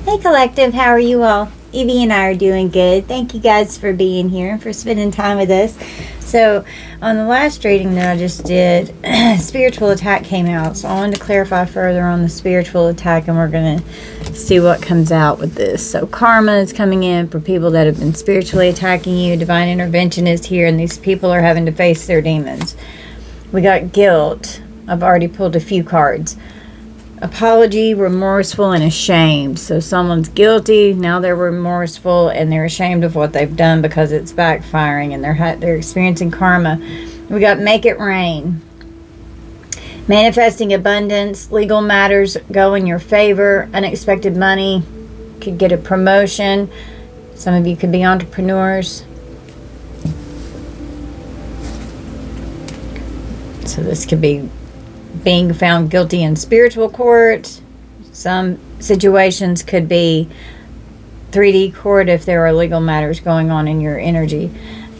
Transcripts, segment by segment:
Hey collective, how are you all? Evie and I are doing good. Thank you guys for being here and for spending time with us. So on the last reading that I just did, spiritual attack came out. So I wanted to clarify further on the spiritual attack, and we're going to see what comes out with this. So karma is coming in for people that have been spiritually attacking you. Divine intervention is here, and these people are having to face their demons. We got guilt. I've already pulled a few cards. Apology, remorseful, and ashamed. So someone's guilty, now they're remorseful, and they're ashamed of what they've done because it's backfiring, and they're experiencing karma. We got make it rain. Manifesting abundance, legal matters go in your favor, unexpected money, could get a promotion. Some of you could be entrepreneurs. So this could be being found guilty in spiritual court. Some situations could be 3D court if there are legal matters going on in your energy.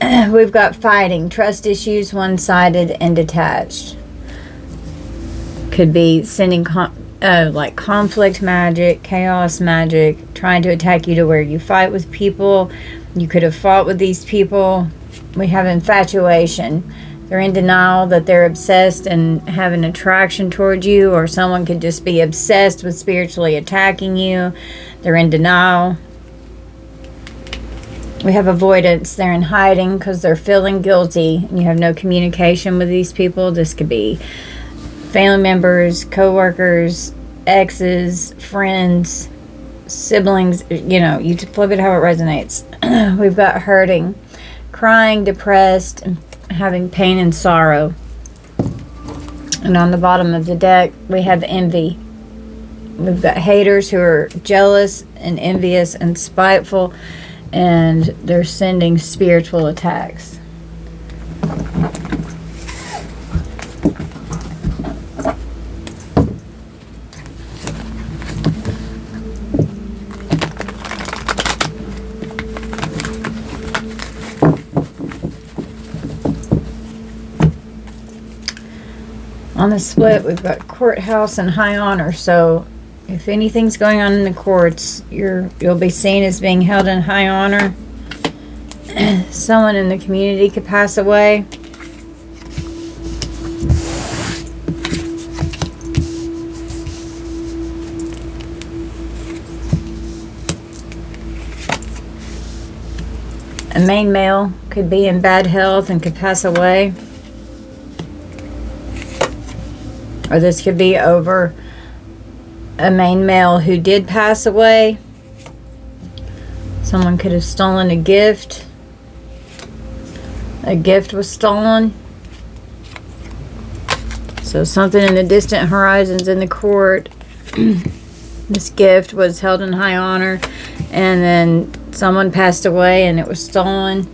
We've got fighting, trust issues, one-sided and detached. Could be sending like conflict magic, chaos magic, trying to attack you to where you fight with people. You could have fought with these people. We have infatuation. They're in denial that they're obsessed and have an attraction towards you, or someone could just be obsessed with spiritually attacking you. They're in denial. We have avoidance. They're in hiding because they're feeling guilty, and you have no communication with these people. This could be family members, co-workers, exes, friends, siblings. You know, you flip it how it resonates. We've got hurting, crying, depressed, having pain and sorrow. And on the bottom of the deck we have envy. We've got haters who are jealous and envious and spiteful, and they're sending spiritual attacks. On the split, we've got courthouse and high honor. So if anything's going on in the courts, you'll be seen as being held in high honor. Someone in the community could pass away. A main male could be in bad health and could pass away. Or this could be over a main male who did pass away. Someone could have stolen a gift. A gift was stolen. So something in the distant horizons in the court. This gift was held in high honor, and then someone passed away and it was stolen.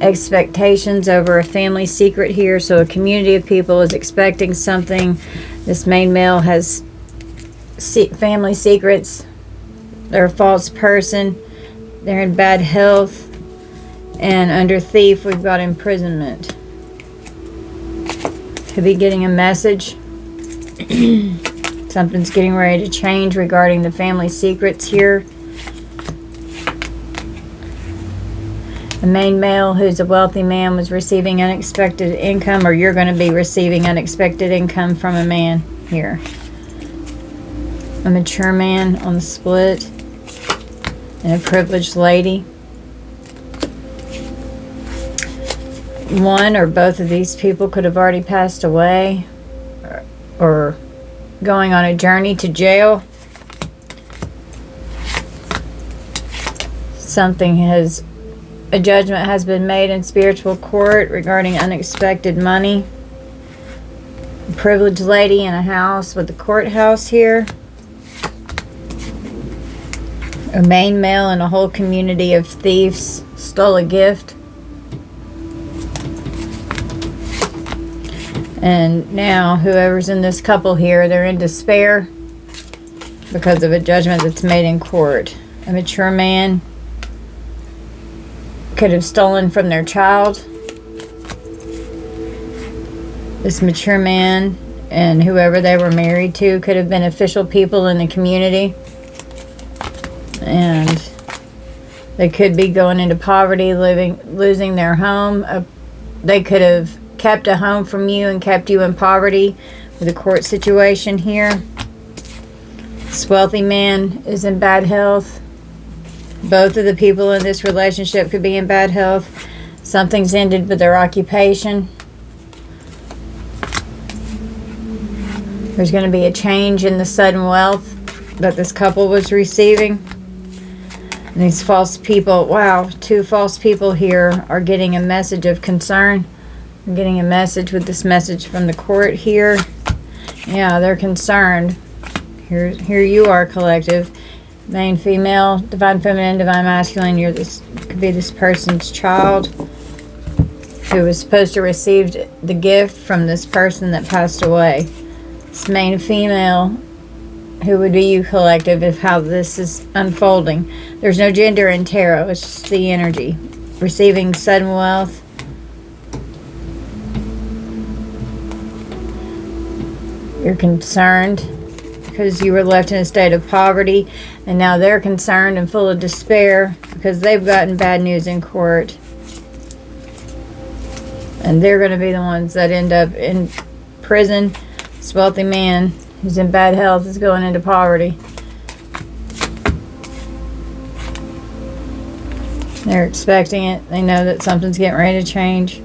Expectations over a family secret here. So a community of people is expecting something. This main male has family secrets. They're a false person. They're in bad health. And under thief, we've got imprisonment. Could be getting a message. Something's getting ready to change regarding the family secrets here. The main male, who's a wealthy man, was receiving unexpected income, or you're going to be receiving unexpected income from a man here. A mature man on the split, and a privileged lady. One or both of these people could have already passed away, or going on a journey to jail. A judgment has been made in spiritual court regarding unexpected money. A privileged lady in a house with the courthouse here. A main male and a whole community of thieves stole a gift. And now whoever's in this couple here, they're in despair because of a judgment that's made in court. A mature man could have stolen from their child. This mature man and whoever they were married to could have been official people in the community. And they could be going into poverty, losing their home. They could have kept a home from you and kept you in poverty with a court situation here. This wealthy man is in bad health. Both of the people in this relationship could be in bad health. Something's ended with their occupation. There's going to be a change in the sudden wealth that this couple was receiving. And these false people, wow, 2 false people here are getting a message of concern. They're getting a message with this message from the court here. Yeah, they're concerned. Here you are, collective. Main female, divine feminine, divine masculine. Could be this person's child who was supposed to receive the gift from this person that passed away. This main female, who would be you, collective, if how this is unfolding. There's no gender in tarot. It's just the energy. Receiving sudden wealth. You're concerned because you were left in a state of poverty, and now they're concerned and full of despair because they've gotten bad news in court. And they're going to be the ones that end up in prison. This wealthy man who's in bad health is going into poverty. They're expecting it. They know that something's getting ready to change.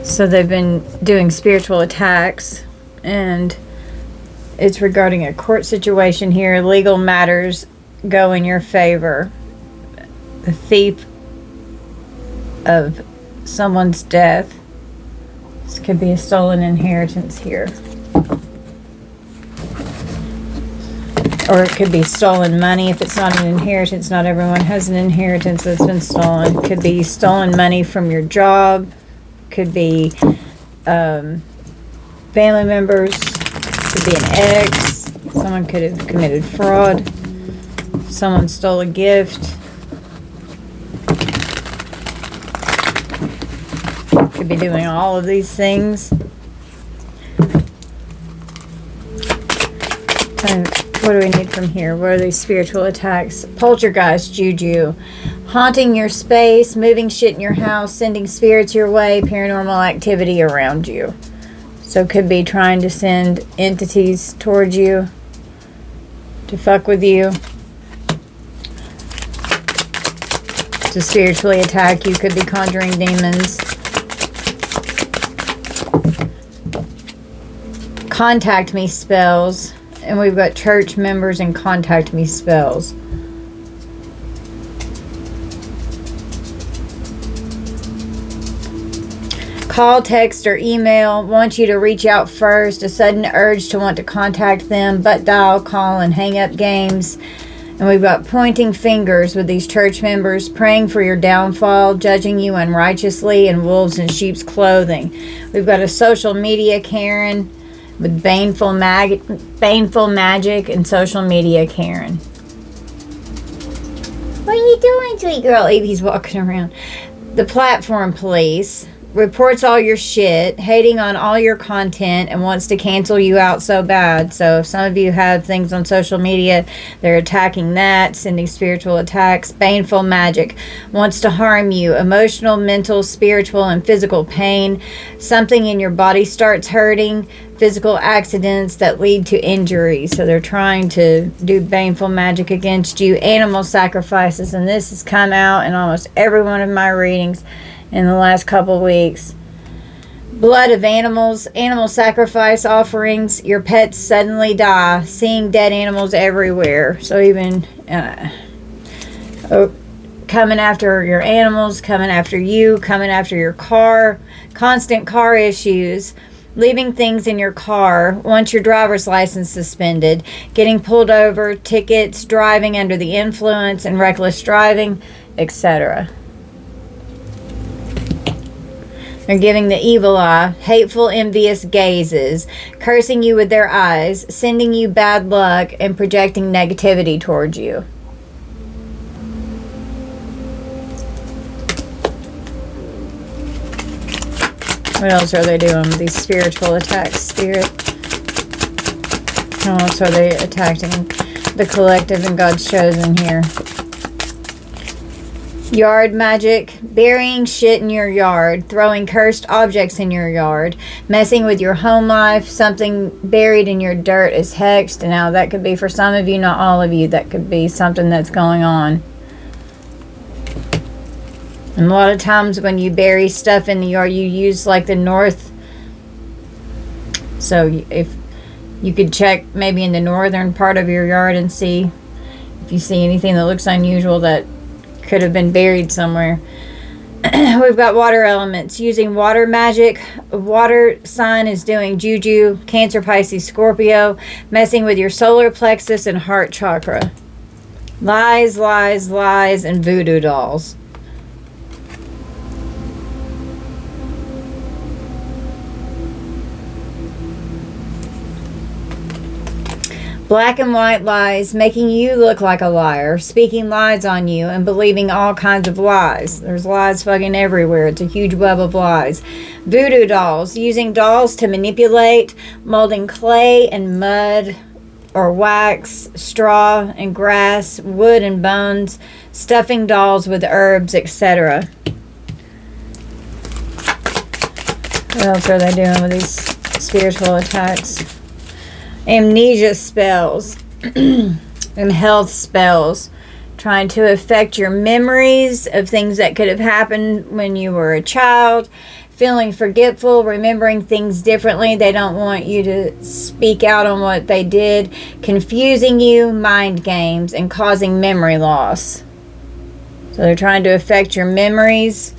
So they've been doing spiritual attacks, and it's regarding a court situation here. Legal matters go in your favor. The thief of someone's death. This could be a stolen inheritance here. Or it could be stolen money. If it's not an inheritance, not everyone has an inheritance that's been stolen. It could be stolen money from your job. Could be family members. Could be an ex. Someone could have committed fraud. Someone stole a gift. Could be doing all of these things. And what do we need from here? What are these spiritual attacks? Poltergeist, juju. Haunting your space, moving shit in your house, sending spirits your way, paranormal activity around you. So could be trying to send entities towards you to fuck with you, to spiritually attack you. Could be conjuring demons. Contact me spells. And we've got church members and contact me spells. Call, text, or email. Want you to reach out first. A sudden urge to want to contact them. But dial, call, and hang up games. And we've got pointing fingers with these church members, praying for your downfall, judging you unrighteously, and wolves in sheep's clothing. We've got a social media Karen with baneful magic and social media Karen. What are you doing, sweet girl? Evie's walking around. The platform police reports all your shit, hating on all your content, and wants to cancel you out so bad. So if some of you have things on social media, they're attacking that, sending spiritual attacks. Baneful magic wants to harm you. Emotional, mental, spiritual, and physical pain. Something in your body starts hurting. Physical accidents that lead to injury. So they're trying to do baneful magic against you. Animal sacrifices, and this has come out in almost every one of my readings in the last couple weeks. Blood of animals, animal sacrifice offerings. Your pets suddenly die. Seeing dead animals everywhere. So even coming after your animals, coming after you, coming after your car. Constant car issues. Leaving things in your car, wants your driver's license suspended, getting pulled over, tickets, driving under the influence and reckless driving, etc. They're giving the evil eye, hateful, envious gazes, cursing you with their eyes, sending you bad luck, and projecting negativity towards you. What else are they doing with these spiritual attacks, Spirit? How else are they attacking the collective and God's chosen here? Yard magic, burying shit in your yard, throwing cursed objects in your yard, messing with your home life, something buried in your dirt is hexed. Now that could be for some of you, not all of you. That could be something that's going on. And a lot of times when you bury stuff in the yard, you use like the north. So if you could check maybe in the northern part of your yard and see if you see anything that looks unusual that could have been buried somewhere. We've got water elements. Using water magic. Water sign is doing juju. Cancer, Pisces, Scorpio. Messing with your solar plexus and heart chakra. Lies, lies, lies, and voodoo dolls. Black and white lies, making you look like a liar, speaking lies on you, and believing all kinds of lies. There's lies fucking everywhere. It's a huge web of lies. Voodoo dolls, using dolls to manipulate, molding clay and mud or wax, straw and grass, wood and bones, stuffing dolls with herbs, etc. What else are they doing with these spiritual attacks? Amnesia spells and health spells, trying to affect your memories of things that could have happened when you were a child, feeling forgetful, remembering things differently. They don't want you to speak out on what they did, confusing you, mind games, and causing memory loss. So they're trying to affect your memories.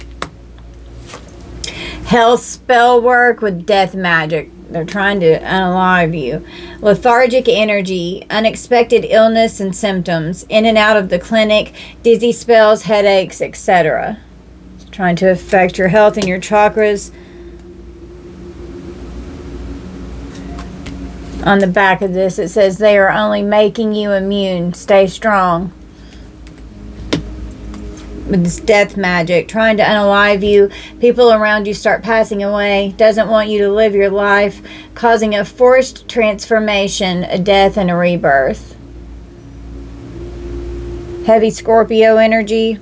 Health spell work with death magic. They're trying to unalive you. Lethargic energy, unexpected illness and symptoms, in and out of the clinic, dizzy spells, headaches, etc. Trying to affect your health and your chakras. On the back of this, it says they are only making you immune. Stay strong. With this death magic, trying to unalive you. People around you start passing away. Doesn't want you to live your life, causing a forced transformation, a death and a rebirth. Heavy Scorpio energy.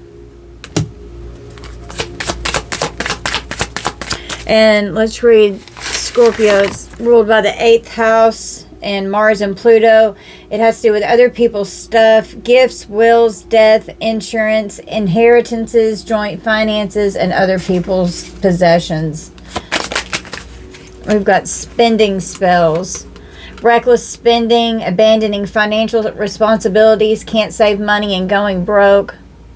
And let's read Scorpio. It's ruled by the 8th house and Mars and Pluto. It has to do with other people's stuff, gifts, wills, death, insurance, inheritances, joint finances, and other people's possessions. We've got spending spells. Reckless spending, abandoning financial responsibilities, can't save money and going broke.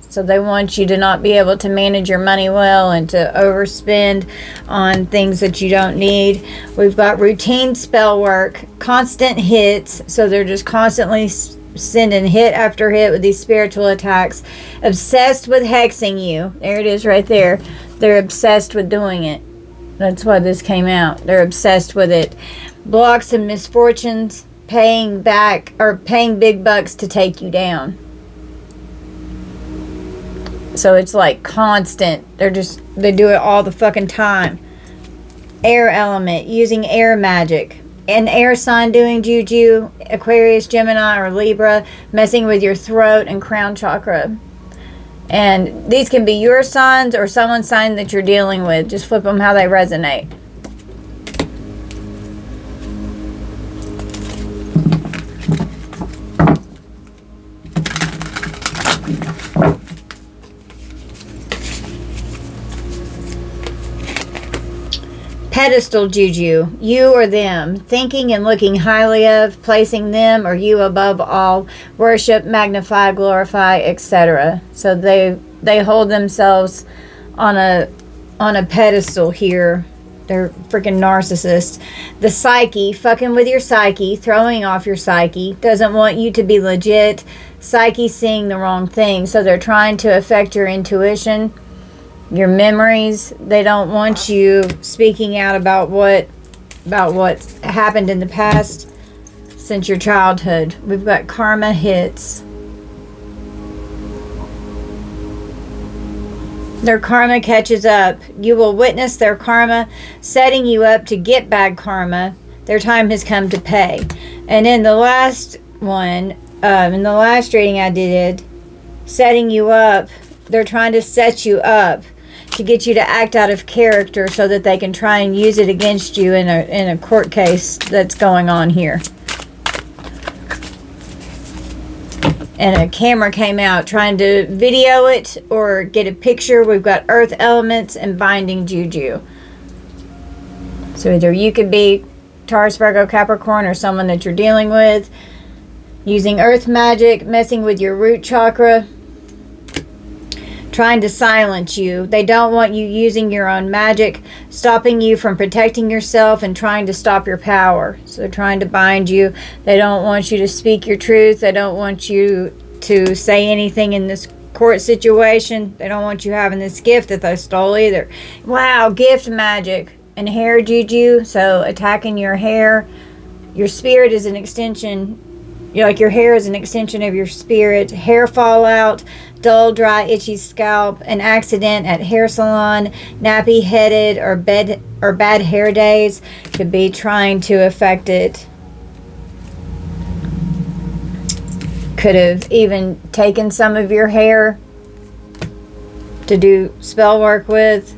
So they want you to not be able to manage your money well and to overspend on things that you don't need. We've got routine spell work, constant hits. So they're just constantly sending hit after hit with these spiritual attacks. Obsessed with hexing you. There it is right there. They're obsessed with doing it. That's why this came out. They're obsessed with it. Blocks and misfortunes, paying back or paying big bucks to take you down. So it's like constant. They do it all the fucking time. Air element, using air magic. An air sign doing juju, Aquarius, Gemini, or Libra, messing with your throat and crown chakra. And these can be your signs or someone's sign that you're dealing with. Just flip them how they resonate. Pedestal juju, you or them, thinking and looking highly of, placing them or you above all, worship, magnify, glorify, etc. So they hold themselves on a pedestal here. They're freaking narcissists. The psyche, fucking with your psyche, throwing off your psyche, doesn't want you to be legit. Psyche seeing the wrong thing, so they're trying to affect your intuition, your memories. They don't want you speaking out about what happened in the past since your childhood. We've got karma hits. Their karma catches up. You will witness their karma setting you up to get bad karma. Their time has come to pay. And in the last one, in the last reading I did, setting you up, they're trying to set you up to get you to act out of character so that they can try and use it against you in a court case that's going on here. And a camera came out trying to video it or get a picture. We've got earth elements and binding juju. So either you could be Taurus, Virgo, Capricorn, or someone that you're dealing with. Using earth magic, messing with your root chakra. Trying to silence you. They don't want you using your own magic. Stopping you from protecting yourself and trying to stop your power. So they're trying to bind you. They don't want you to speak your truth. They don't want you to say anything in this court situation. They don't want you having this gift that they stole either. Wow, gift magic. And hair juju. So attacking your hair. Your spirit is an extension. Like your hair is an extension of your spirit. Hair fallout, dull, dry, itchy scalp, an accident at hair salon, nappy headed or bad hair days could be trying to affect it. Could have even taken some of your hair to do spell work with.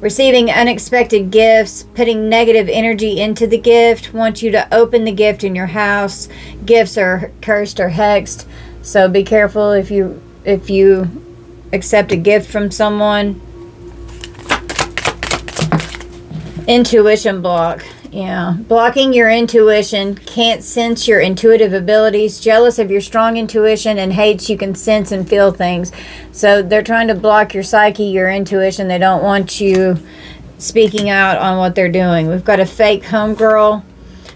Receiving unexpected gifts, putting negative energy into the gift, want you to open the gift in your house. Gifts are cursed or hexed, so be careful if you accept a gift from someone. Intuition block. Yeah, blocking your intuition, can't sense your intuitive abilities, jealous of your strong intuition, and hates you can sense and feel things. So they're trying to block your psyche, your intuition. They don't want you speaking out on what they're doing. We've got a fake homegirl,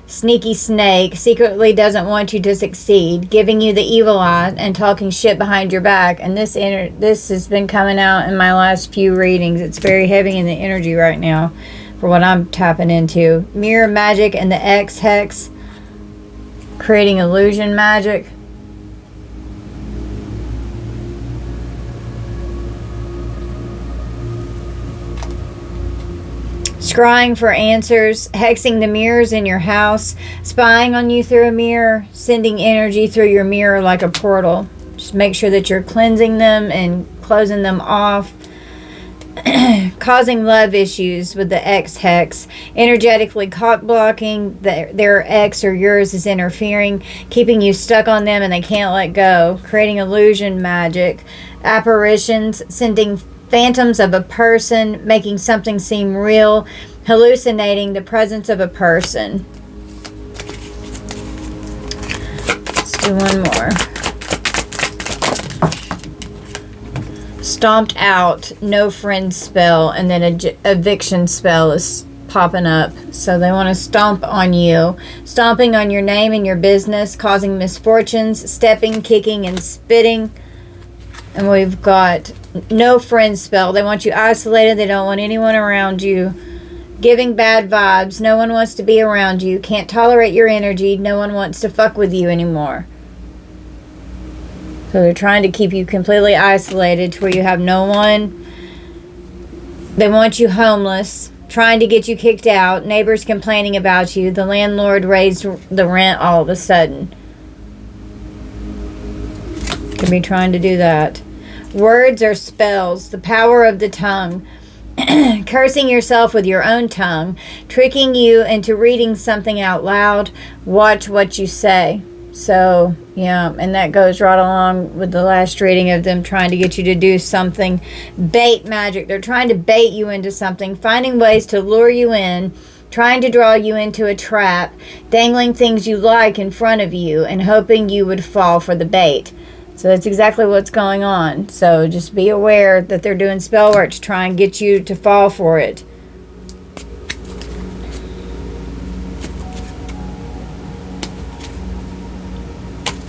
sneaky snake, secretly doesn't want you to succeed, giving you the evil eye and talking shit behind your back. And this has been coming out in my last few readings. It's very heavy in the energy right now. For what I'm tapping into. Mirror magic and the X hex. Creating illusion magic. Scrying for answers. Hexing the mirrors in your house. Spying on you through a mirror. Sending energy through your mirror like a portal. Just make sure that you're cleansing them and closing them off. Causing love issues with the X hex, energetically caught blocking, their X or yours is interfering, keeping you stuck on them and they can't let go, creating illusion magic, apparitions, sending phantoms of a person, making something seem real, hallucinating the presence of a person. Let's do one more. Stomped out, no friend spell, and then a eviction spell is popping up. So they want to stomp on you. Stomping on your name and your business, causing misfortunes, stepping, kicking, and spitting. And we've got no friend spell. They want you isolated. They don't want anyone around you. Giving bad vibes. No one wants to be around you. Can't tolerate your energy. No one wants to fuck with you anymore. So they're trying to keep you completely isolated to where you have no one. They want you homeless, trying to get you kicked out, neighbors complaining about you, the landlord raised the rent all of a sudden. Could be trying to do that. Words are spells, the power of the tongue. Cursing yourself with your own tongue, tricking you into reading something out loud. Watch what you say. So, yeah, and that goes right along with the last reading of them trying to get you to do something. Bait magic. They're trying to bait you into something, finding ways to lure you in, trying to draw you into a trap, dangling things you like in front of you, and hoping you would fall for the bait. So that's exactly what's going on. So just be aware that they're doing spell work to try and get you to fall for it.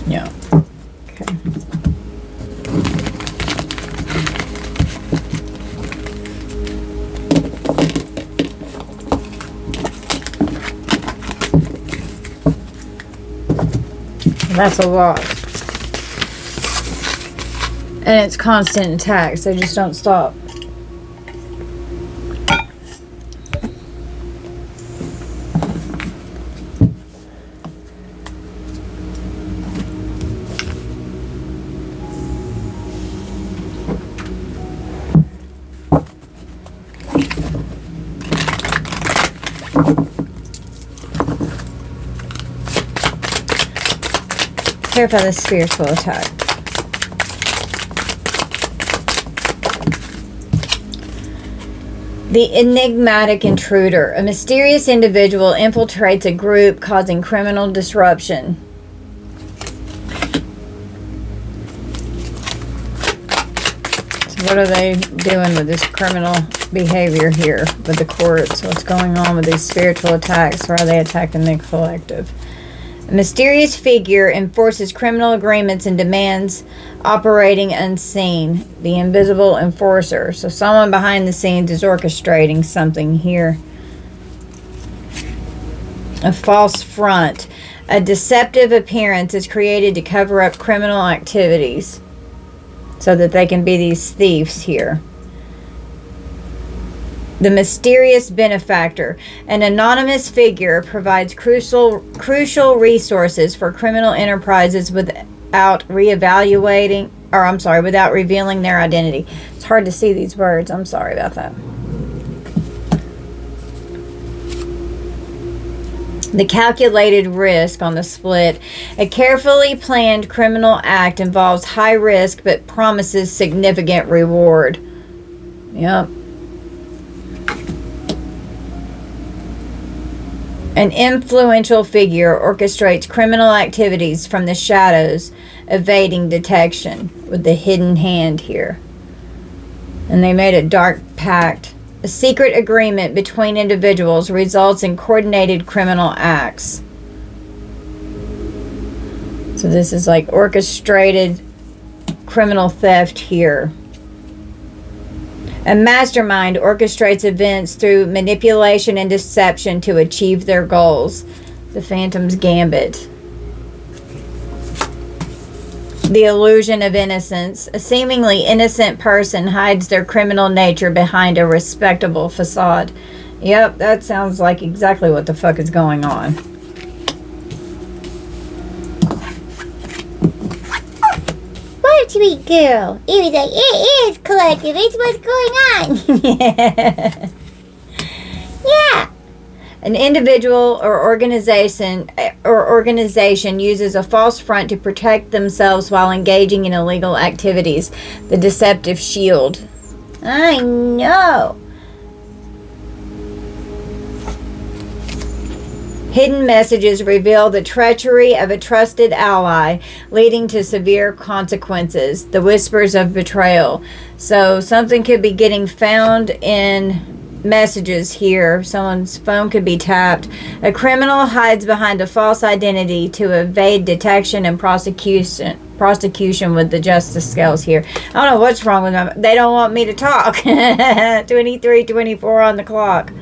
Yeah. Okay. That's a lot. And it's constant attacks. They just don't stop. Clarify the spiritual attack. The enigmatic intruder. A mysterious individual infiltrates a group, causing criminal disruption. So what are they doing with this criminal behavior here with the courts? What's going on with these spiritual attacks? Why are they attacking the collective? A mysterious figure enforces criminal agreements and demands operating unseen. The invisible enforcer. So someone behind the scenes is orchestrating something here. A false front. A deceptive appearance is created to cover up criminal activities so that they can be these thieves here. The mysterious benefactor. An anonymous figure provides crucial resources for criminal enterprises without revealing their identity. It's hard to see these words. I'm sorry about that. The calculated risk on the split. A carefully planned criminal act involves high risk but promises significant reward. Yep. An influential figure orchestrates criminal activities from the shadows, evading detection with the hidden hand here. And they made a dark pact. A secret agreement between individuals results in coordinated criminal acts. So this is like orchestrated criminal theft here. A mastermind orchestrates events through manipulation and deception to achieve their goals. The Phantom's Gambit. The illusion of innocence. A seemingly innocent person hides their criminal nature behind a respectable facade. Yep, that sounds like exactly what the fuck is going on. Sweet girl. It was like, it is collective. It's what's going on. Yeah. An individual or organization uses a false front to protect themselves while engaging in illegal activities. The deceptive shield. I know. Hidden messages reveal the treachery of a trusted ally, leading to severe consequences. The whispers of betrayal. So something could be getting found in messages here. Someone's phone could be tapped. A criminal hides behind a false identity to evade detection and prosecution with the justice scales here. I don't know what's wrong with them. They don't want me to talk. 23:24 on the clock.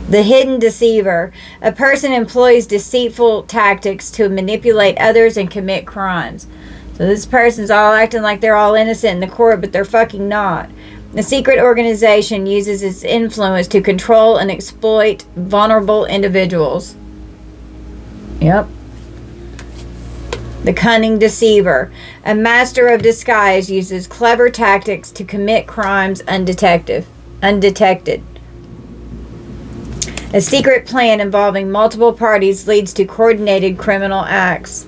The hidden deceiver. A person employs deceitful tactics to manipulate others and commit crimes. So this person's all acting like they're all innocent in the court, but they're fucking not. The secret organization uses its influence to control and exploit vulnerable individuals. Yep. The cunning deceiver. A master of disguise uses clever tactics to commit crimes undetected. A secret plan involving multiple parties leads to coordinated criminal acts.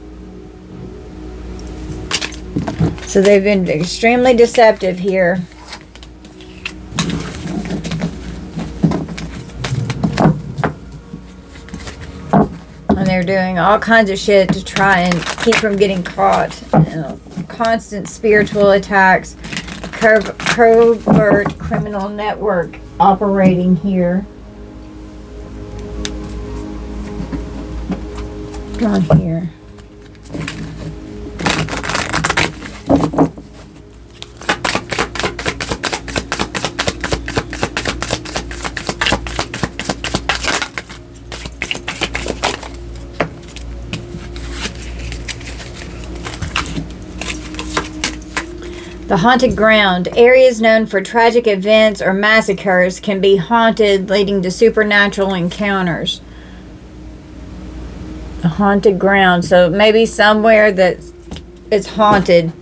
So they've been extremely deceptive here. And they're doing all kinds of shit to try and keep from getting caught. Constant spiritual attacks. Covert criminal network operating here. On here. The haunted ground. Areas known for tragic events or massacres can be haunted, leading to supernatural encounters. A haunted ground. So maybe somewhere that it's haunted.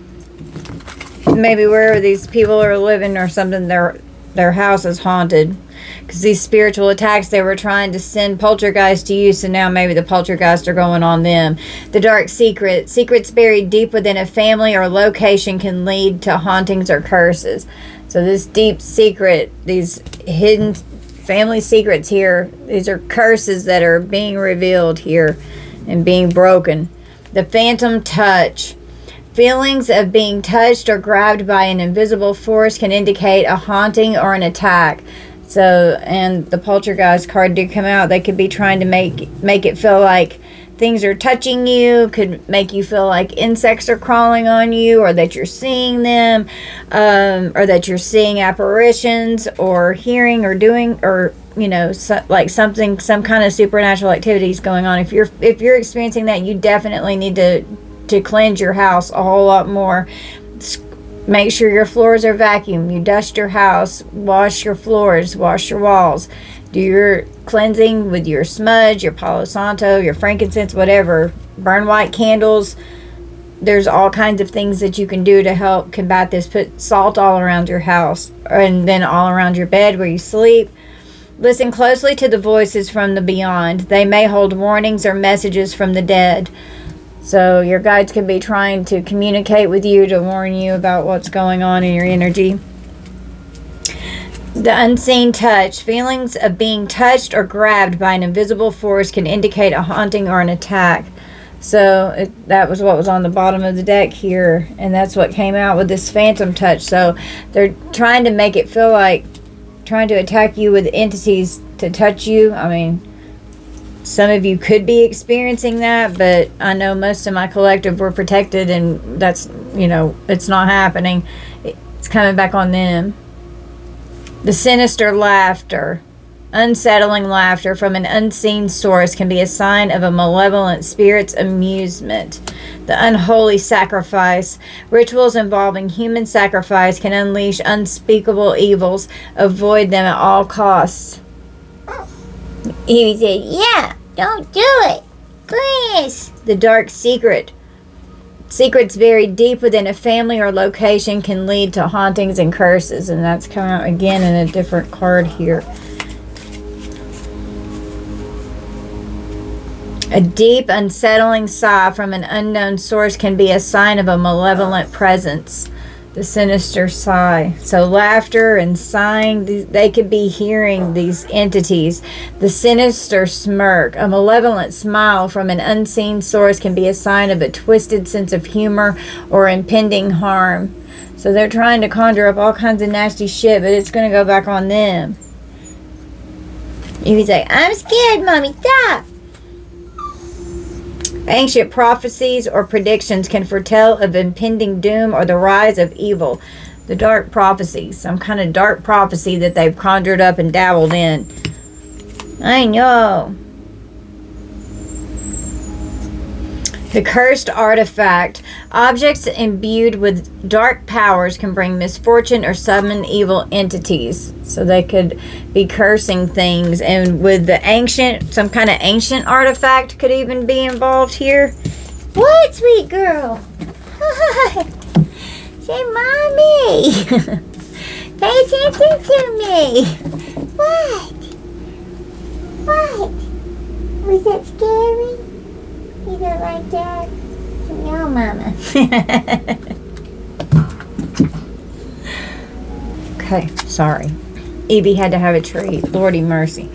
Maybe where these people are living or something, their house is haunted. because these spiritual attacks, they were trying to send poltergeists to you, so now maybe the poltergeists are going on them. The dark secret. Secrets buried deep within a family or location can lead to hauntings or curses. So this deep secret, these hidden family secrets here, these are curses that are being revealed here and being broken. The phantom touch. Feelings of being touched or grabbed by an invisible force can indicate a haunting or an attack. So, and the poltergeist card did come out. They could be trying to make it feel like things are touching you, could make you feel like insects are crawling on you, or that you're seeing them, or that you're seeing apparitions, or hearing or doing, or like some kind of supernatural activities going on. If you're experiencing that, you definitely need to cleanse your house a whole lot more. Make sure your floors are vacuumed. You dust your house, wash your floors, wash your walls. Do your cleansing with your smudge, your Palo Santo, your frankincense, whatever. Burn white candles. There's all kinds of things that you can do to help combat this. Put salt all around your house, and then all around your bed where you sleep. Listen closely to the voices from the beyond. They may hold warnings or messages from the dead. So your guides could be trying to communicate with you to warn you about what's going on in your energy. The unseen touch. Feelings of being touched or grabbed by an invisible force can indicate a haunting or an attack. So that was what was on the bottom of the deck here. And that's what came out with this phantom touch. So they're trying to make it feel like trying to attack you with entities to touch you. I mean, some of you could be experiencing that, but I know most of my collective were protected, and that's, it's not happening. It's coming back on them. The sinister laughter. Unsettling laughter from an unseen source can be a sign of a malevolent spirit's amusement. The unholy sacrifice. Rituals involving human sacrifice can unleash unspeakable evils. Avoid them at all costs. He said, yeah, don't do it. Please. The dark secret. Secrets buried deep within a family or location can lead to hauntings and curses. And that's coming out again in a different card here. A deep, unsettling sigh from an unknown source can be a sign of a malevolent presence. The sinister sigh. So laughter and sighing, they could be hearing these entities. The sinister smirk. A malevolent smile from an unseen source can be a sign of a twisted sense of humor or impending harm. So they're trying to conjure up all kinds of nasty shit, but it's going to go back on them. He's like, I'm scared, Mommy, stop. Ancient prophecies or predictions can foretell of impending doom or the rise of evil. The dark prophecies, some kind of dark prophecy that they've conjured up and dabbled in. I know. The cursed artifact. Objects imbued with dark powers can bring misfortune or summon evil entities. So they could be cursing things. And with the ancient, some kind of ancient artifact could even be involved here. What, sweet girl? Say, Mommy. Pay attention to me. What? Was that scary? You don't like that? No, Mama. Okay, sorry. Evie had to have a treat. Lordy mercy.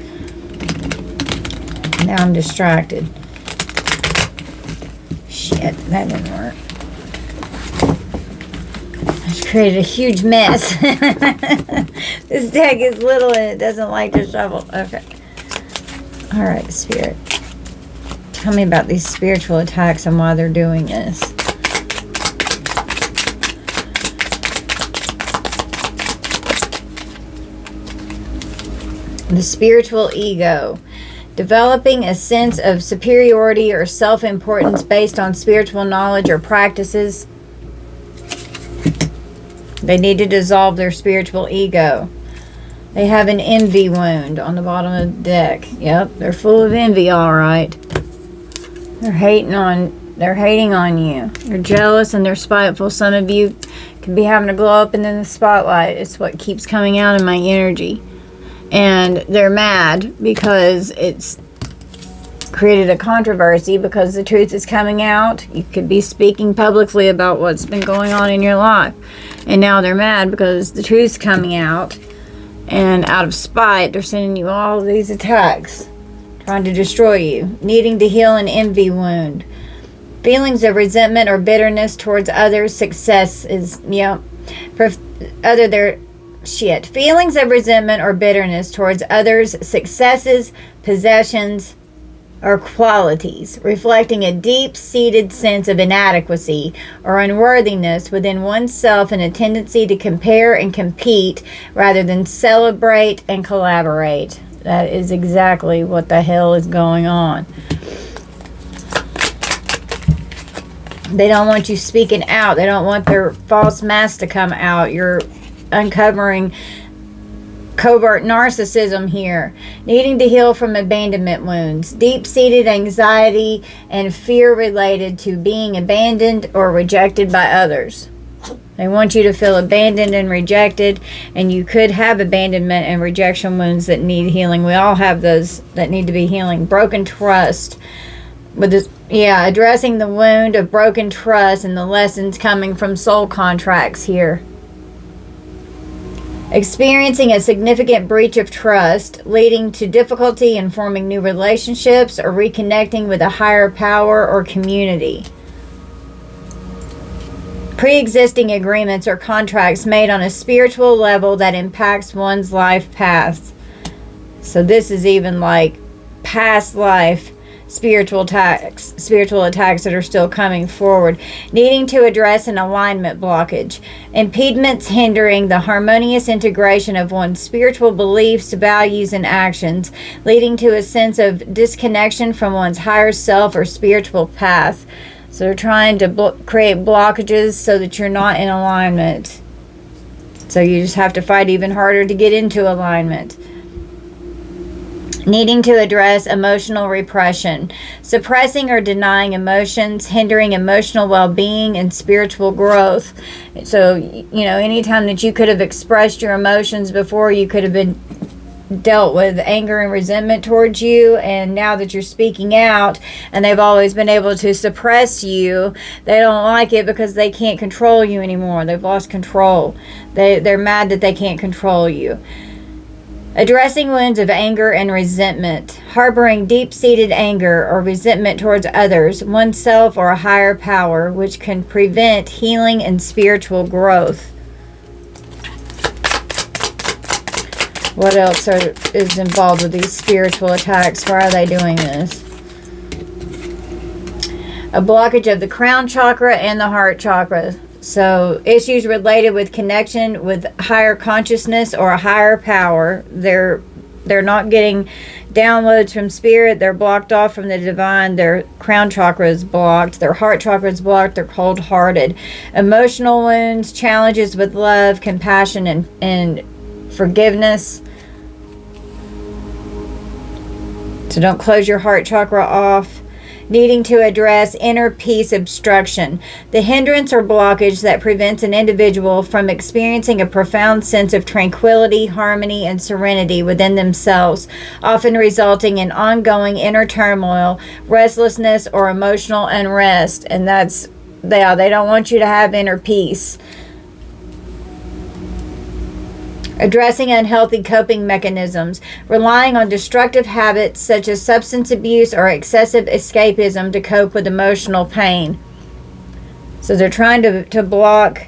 Now I'm distracted. Shit, that didn't work. I just created a huge mess. This deck is little and it doesn't like to shovel. Okay. Alright, Spirit. Tell me about these spiritual attacks and why they're doing this. The spiritual ego. Developing a sense of superiority or self-importance based on spiritual knowledge or practices. They need to dissolve their spiritual ego. They have an envy wound on the bottom of the deck. Yep, they're full of envy, all right. They're hating on you. They're jealous and they're spiteful. Some of you could be having to glow up in the spotlight. It's what keeps coming out in my energy. And they're mad because it's created a controversy because the truth is coming out. You could be speaking publicly about what's been going on in your life. And now they're mad because the truth's coming out. And out of spite, they're sending you all of these attacks, trying to destroy you, needing to heal an envy wound. Feelings of resentment or bitterness towards others' success is, Feelings of resentment or bitterness towards others' successes, possessions, or qualities, reflecting a deep-seated sense of inadequacy or unworthiness within oneself and a tendency to compare and compete rather than celebrate and collaborate. That is exactly what the hell is going on. They don't want you speaking out. They don't want their false mask to come out. You're uncovering covert narcissism here. Needing to heal from abandonment wounds. Deep-seated anxiety and fear related to being abandoned or rejected by others. They want you to feel abandoned and rejected, and you could have abandonment and rejection wounds that need healing. We all have those that need to be healing. Broken trust. With this, addressing the wound of broken trust and the lessons coming from soul contracts here. Experiencing a significant breach of trust, leading to difficulty in forming new relationships or reconnecting with a higher power or community. Pre-existing agreements or contracts made on a spiritual level that impacts one's life path. So this is even like past life spiritual attacks that are still coming forward. Needing to address an alignment blockage. Impediments hindering the harmonious integration of one's spiritual beliefs, values, and actions, leading to a sense of disconnection from one's higher self or spiritual path. So they're trying to create blockages so that you're not in alignment. So you just have to fight even harder to get into alignment. Needing to address emotional repression, suppressing or denying emotions, hindering emotional well-being and spiritual growth. So, anytime that you could have expressed your emotions before, you could have been dealt with anger and resentment towards you, and now that you're speaking out and they've always been able to suppress you, they don't like it because they can't control you anymore. They've lost control. They're mad that they can't control you. Addressing wounds of anger and resentment, harboring deep-seated anger or resentment towards others, oneself, or a higher power, which can prevent healing and spiritual growth. What else is involved with these spiritual attacks? Why are they doing this? A blockage of the crown chakra and the heart chakra. So issues related with connection with higher consciousness or a higher power. They're not getting downloads from spirit. They're blocked off from the divine. Their crown chakra is blocked. Their heart chakra is blocked. They're cold-hearted. Emotional wounds, challenges with love, compassion, and forgiveness. So don't close your heart chakra off. Needing to address inner peace obstruction, the hindrance or blockage that prevents an individual from experiencing a profound sense of tranquility, harmony, and serenity within themselves, often resulting in ongoing inner turmoil, restlessness, or emotional unrest. And they don't want you to have inner peace. Addressing unhealthy coping mechanisms, relying on destructive habits such as substance abuse or excessive escapism to cope with emotional pain. So they're trying to block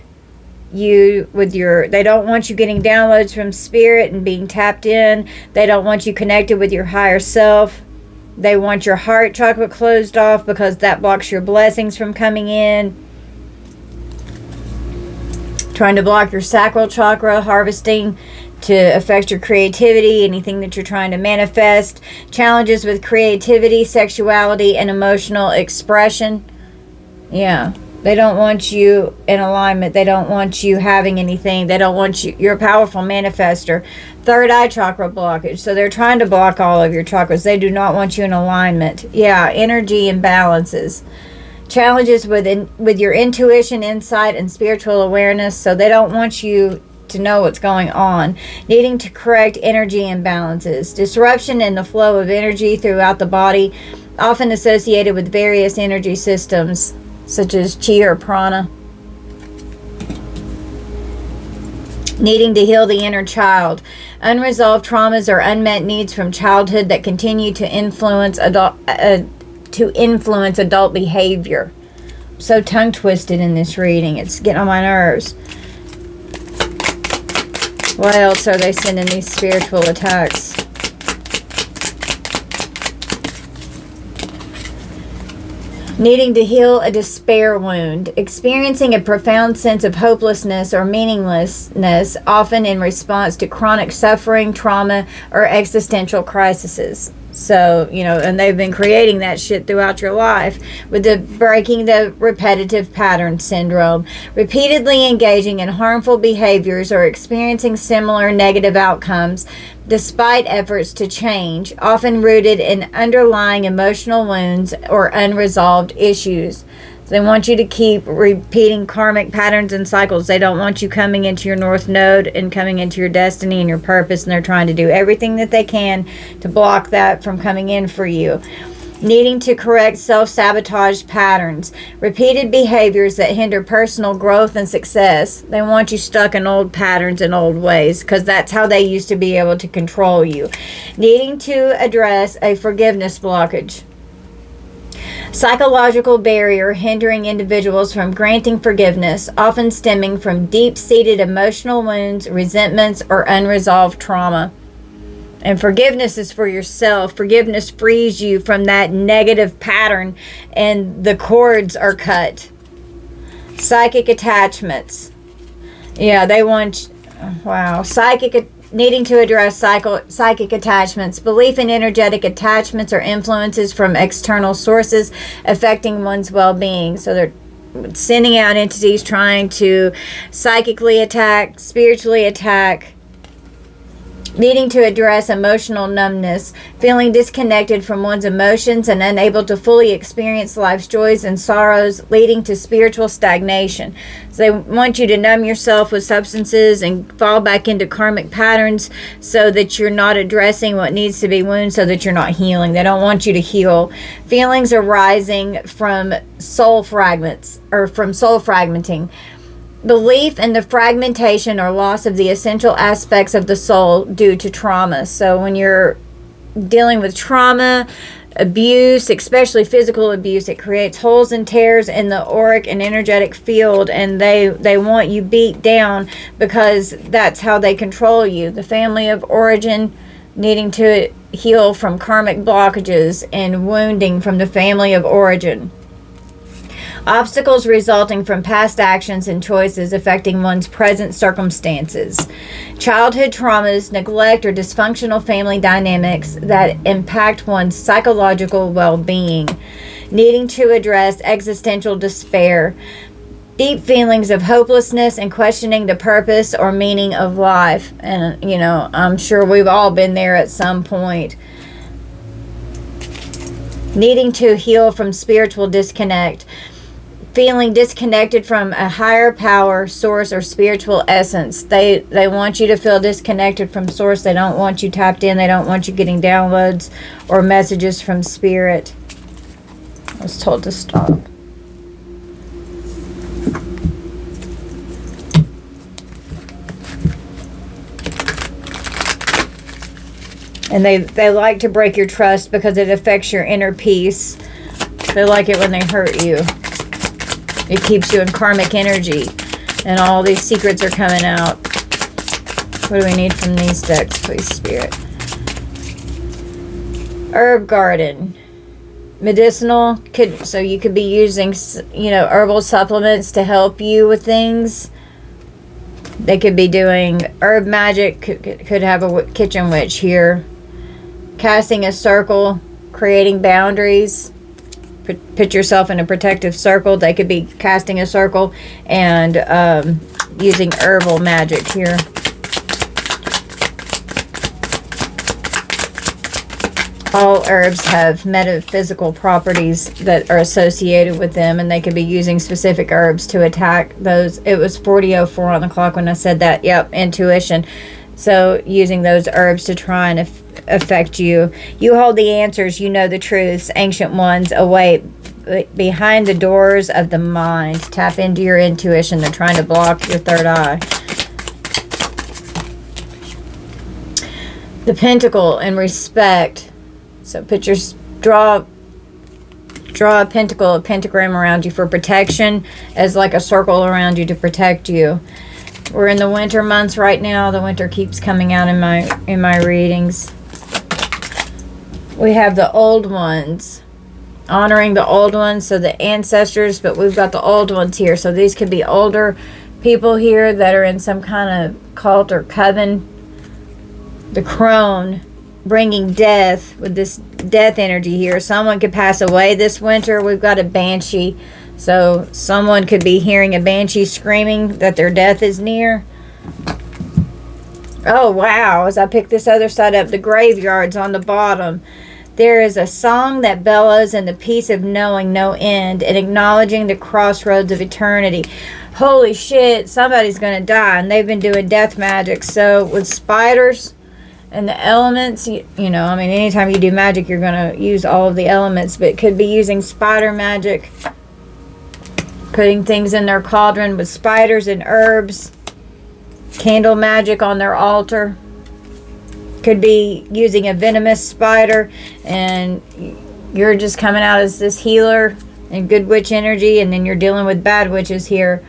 you with they don't want you getting downloads from spirit and being tapped in. They don't want you connected with your higher self. They want your heart chakra closed off because that blocks your blessings from coming in. Trying to block your sacral chakra, harvesting to affect your creativity, anything that you're trying to manifest. Challenges with creativity, sexuality, and emotional expression. Yeah, they don't want you in alignment. They don't want you having anything. They don't want you. You're a powerful manifester. Third eye chakra blockage. So they're trying to block all of your chakras. They do not want you in alignment. Yeah, energy imbalances. Challenges with your intuition, insight, and spiritual awareness. So they don't want you to know what's going on. Needing to correct energy imbalances. Disruption in the flow of energy throughout the body, often associated with various energy systems, such as chi or prana. Needing to heal the inner child. Unresolved traumas or unmet needs from childhood that continue to influence adult behavior. I'm so tongue twisted in this reading. It's getting on my nerves. What else are they sending these spiritual attacks? Needing to heal a despair wound. Experiencing a profound sense of hopelessness or meaninglessness, often in response to chronic suffering, trauma, or existential crises. So, and they've been creating that shit throughout your life with the breaking the repetitive pattern syndrome, repeatedly engaging in harmful behaviors or experiencing similar negative outcomes despite efforts to change, often rooted in underlying emotional wounds or unresolved issues. They want you to keep repeating karmic patterns and cycles. They don't want you coming into your North Node and coming into your destiny and your purpose, and they're trying to do everything that they can to block that from coming in for you. Needing to correct self-sabotage patterns, repeated behaviors that hinder personal growth and success. They want you stuck in old patterns and old ways because that's how they used to be able to control you. Needing to address a forgiveness blockage. Psychological barrier hindering individuals from granting forgiveness, often stemming from deep-seated emotional wounds, resentments, or unresolved trauma. And forgiveness is for yourself. Forgiveness frees you from that negative pattern and the cords are cut. Psychic attachments. Yeah, they want... Wow. Needing to address psychic attachments, belief in energetic attachments or influences from external sources affecting one's well-being. So they're sending out entities trying to psychically attack, spiritually attack. Needing to address emotional numbness, feeling disconnected from one's emotions and unable to fully experience life's joys and sorrows, leading to spiritual stagnation. So they want you to numb yourself with substances and fall back into karmic patterns so that you're not addressing what needs to be wounded, so that you're not healing. They don't want you to heal. Feelings arising from soul fragments or from soul fragmenting. Belief in the fragmentation or loss of the essential aspects of the soul due to trauma. So when you're dealing with trauma, abuse, especially physical abuse, it creates holes and tears in the auric and energetic field, and they want you beat down because that's how they control you. The family of origin, needing to heal from karmic blockages and wounding from the family of origin. Obstacles resulting from past actions and choices affecting one's present circumstances. Childhood traumas, neglect, or dysfunctional family dynamics that impact one's psychological well-being. Needing to address existential despair. Deep feelings of hopelessness and questioning the purpose or meaning of life. And, I'm sure we've all been there at some point. Needing to heal from spiritual disconnect. Feeling disconnected from a higher power, source, or spiritual essence. They want you to feel disconnected from source. They don't want you tapped in. They don't want you getting downloads or messages from spirit. I was told to stop. And they like to break your trust because it affects your inner peace. They like it when they hurt you. It keeps you in karmic energy. And all these secrets are coming out. What do we need from these decks, please, Spirit? Herb garden. Medicinal. So you could be using, herbal supplements to help you with things. They could be doing herb magic. Could have a kitchen witch here. Casting a circle. Creating boundaries. Put yourself in a protective circle. They could be casting a circle and using herbal magic here. all herbs have metaphysical properties that are associated with them, and they could be using specific herbs to attack those. It was 40:04 on the clock when I said that. Yep, intuition. So using those herbs to try and affect you. You hold the answers. You know the truths. Ancient ones await behind the doors of the mind. Tap into your intuition. They're trying to block your third eye. The pentacle and respect. So draw a pentacle, a pentagram around you for protection, as like a circle around you to protect you. We're in the winter months right now. The winter keeps coming out in my readings. We have the old ones, honoring the old ones, so the ancestors, but we've got the old ones here. So these could be older people here that are in some kind of cult or coven. The crone, bringing death with this death energy here. Someone could pass away this winter. We've got a banshee. So someone could be hearing a banshee screaming that their death is near. Oh, wow. As I pick this other side up, the graveyards on the bottom. There is a song that bellows in the peace of knowing no end and acknowledging the crossroads of eternity. Holy shit, somebody's going to die, and they've been doing death magic. So with spiders and the elements, you know, I mean, anytime you do magic, you're going to use all of the elements, but it could be using spider magic, putting things in their cauldron with spiders and herbs, candle magic on their altar. Could be using a venomous spider, and you're just coming out as this healer and good witch energy, and then you're dealing with bad witches here.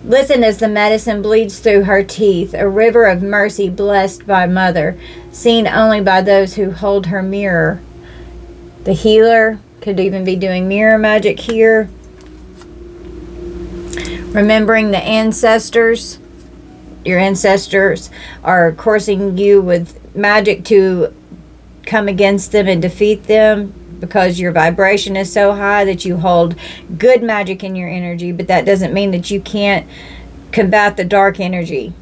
Listen as the medicine bleeds through her teeth, a river of mercy blessed by Mother, seen only by those who hold her mirror. The healer could even be doing mirror magic here. Remembering the ancestors. Your ancestors are coursing you with magic to come against them and defeat them, because your vibration is so high that you hold good magic in your energy, but that doesn't mean that you can't combat the dark energy.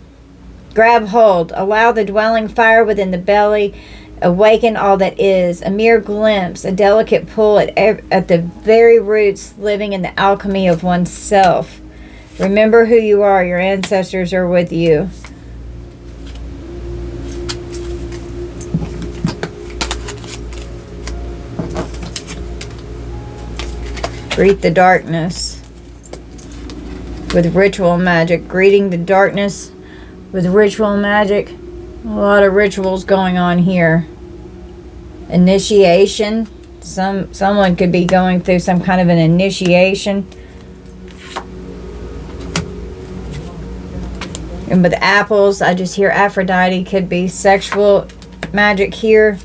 Grab hold, allow the dwelling fire within the belly, awaken all that is, a mere glimpse, a delicate pull at the very roots, living in the alchemy of oneself. Remember who you are. Your ancestors are with you. Greet the darkness with ritual magic. Greeting the darkness with ritual magic. A lot of rituals going on here. Initiation. Someone could be going through some kind of an initiation. And with apples, I just hear Aphrodite. Could be sexual magic here.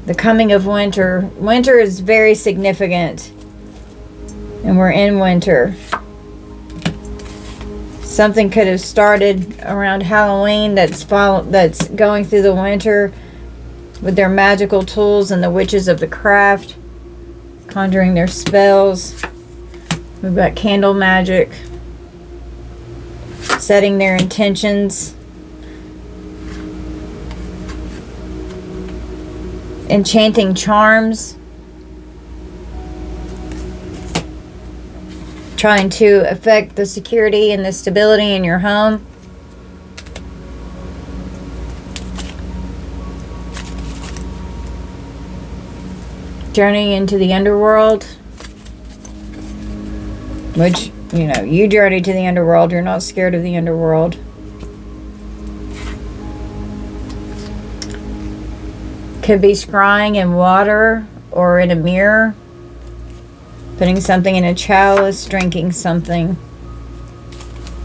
The coming of winter. Winter is very significant. And we're in winter. Something could have started around Halloween that's going through the winter with their magical tools and the witches of the craft conjuring their spells. We've got candle magic, setting their intentions, enchanting charms, trying to affect the security and the stability in your home. Journeying into the underworld, which, you know, you journey to the underworld. You're not scared of the underworld. Could be scrying in water or in a mirror. Putting something in a chalice, drinking something.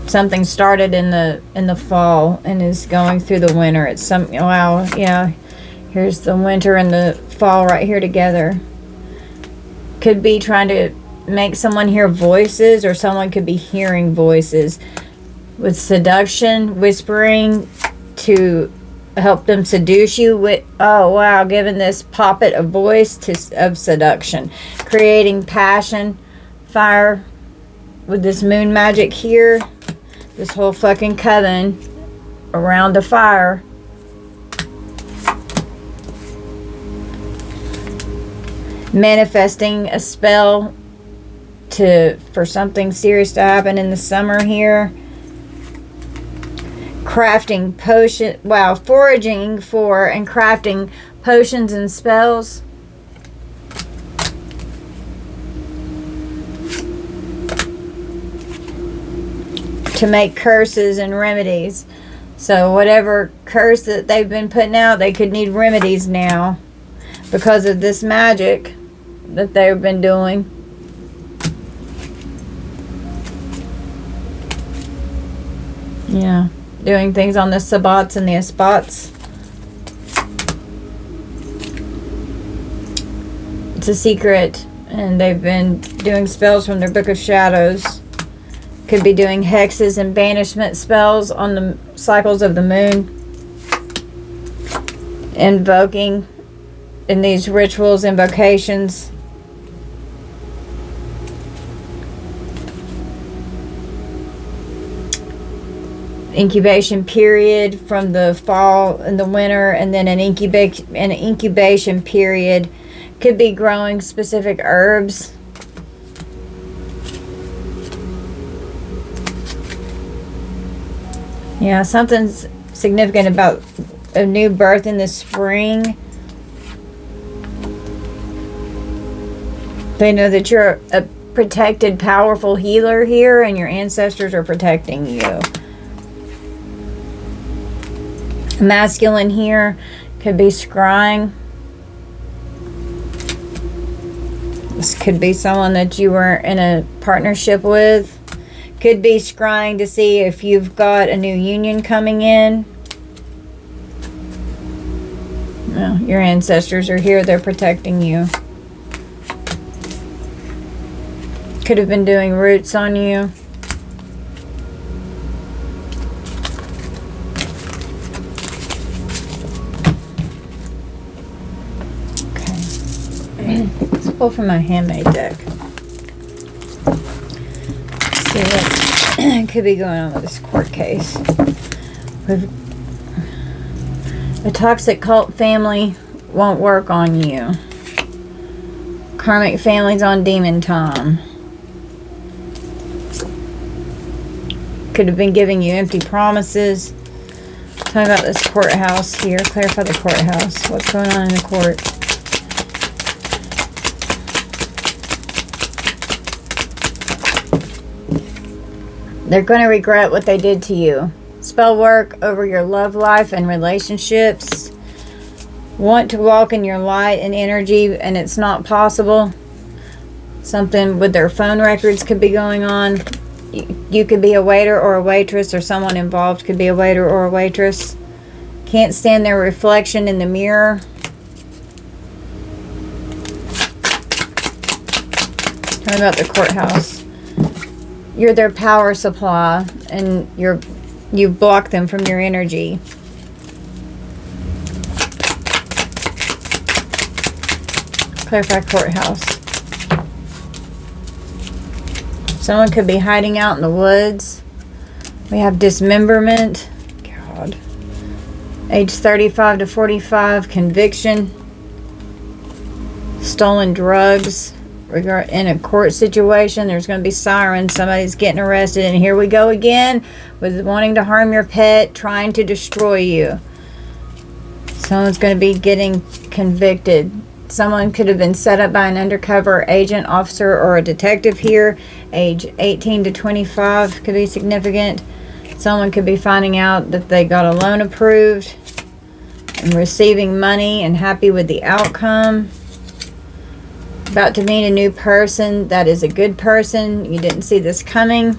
Something started in the fall and is going through the winter. It's wow, yeah. Here's the winter and the fall right here together. Could be trying to make someone hear voices, or someone could be hearing voices with seduction, whispering to help them seduce you with, oh wow, giving this poppet a voice of seduction, creating passion, fire with this moon magic here, this whole fucking coven around the fire. manifesting a spell for something serious to happen in the summer here. Crafting foraging for and crafting potions and spells. To make curses and remedies. So whatever curse that they've been putting out, they could need remedies now because of this magic that they've been doing. Yeah, doing things on the sabbats and the asbats. It's a secret, and they've been doing spells from their Book of Shadows. Could be doing hexes and banishment spells on the cycles of the moon. Invoking in these rituals, invocations. Incubation period from the fall and the winter, and then an incubation period. Could be growing specific herbs. Yeah, something's significant about a new birth in the spring. They know that you're a protected, powerful healer here, and your ancestors are protecting you. Masculine here could be scrying. This could be someone that you were in a partnership with. Could be scrying to see if you've got a new union coming in. No, your ancestors are here. They're protecting you. Could have been doing roots on you. Okay. Let's pull from my handmade deck. See what could be going on with this court case. A toxic cult family won't work on you. Karmic families on Demon Tom. Could have been giving you empty promises. Talk about this courthouse here. Clarify the courthouse. What's going on in the court? They're going to regret what they did to you. Spell work over your love life and relationships. Want to walk in your light and energy, and it's not possible. Something with their phone records could be going on. You could be a waiter or a waitress, or someone involved could be a waiter or a waitress. Can't stand their reflection in the mirror. Talking about the courthouse. You're their power supply, and you block them from your energy. Clarify courthouse. Someone could be hiding out in the woods. We have dismemberment. God. Age 35 to 45. Conviction. Stolen drugs. In a court situation, there's going to be sirens. Somebody's getting arrested. And here we go again with wanting to harm your pet, trying to destroy you. Someone's going to be getting convicted. Someone could have been set up by an undercover agent, officer, or a detective here. Age 18 to 25 could be significant. Someone could be finding out that they got a loan approved and receiving money and happy with the outcome. About to meet a new person that is a good person. You didn't see this coming.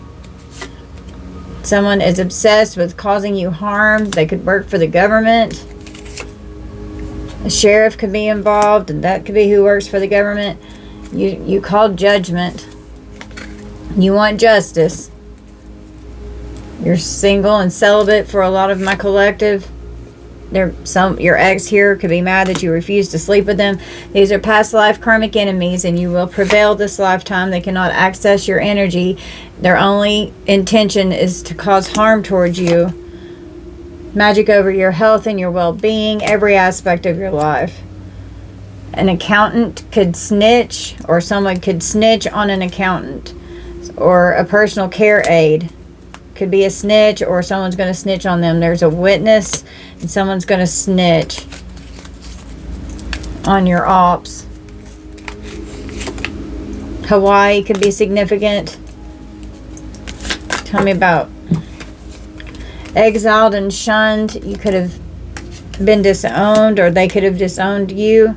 Someone is obsessed with causing you harm. They could work for the government. A sheriff could be involved, and that could be who works for the government. You call judgment. You want justice. You're single and celibate for a lot of my collective. Your ex here could be mad that you refuse to sleep with them. These are past life karmic enemies, and you will prevail this lifetime. They cannot access your energy. Their only intention is to cause harm towards you. Magic over your health and your well-being, every aspect of your life. An accountant could snitch, or someone could snitch on an accountant. Or a personal care aide could be a snitch, or someone's going to snitch on them. There's a witness and someone's going to snitch on your ops. Hawaii could be significant. Tell me about exiled and shunned. You could have been disowned, or they could have disowned you.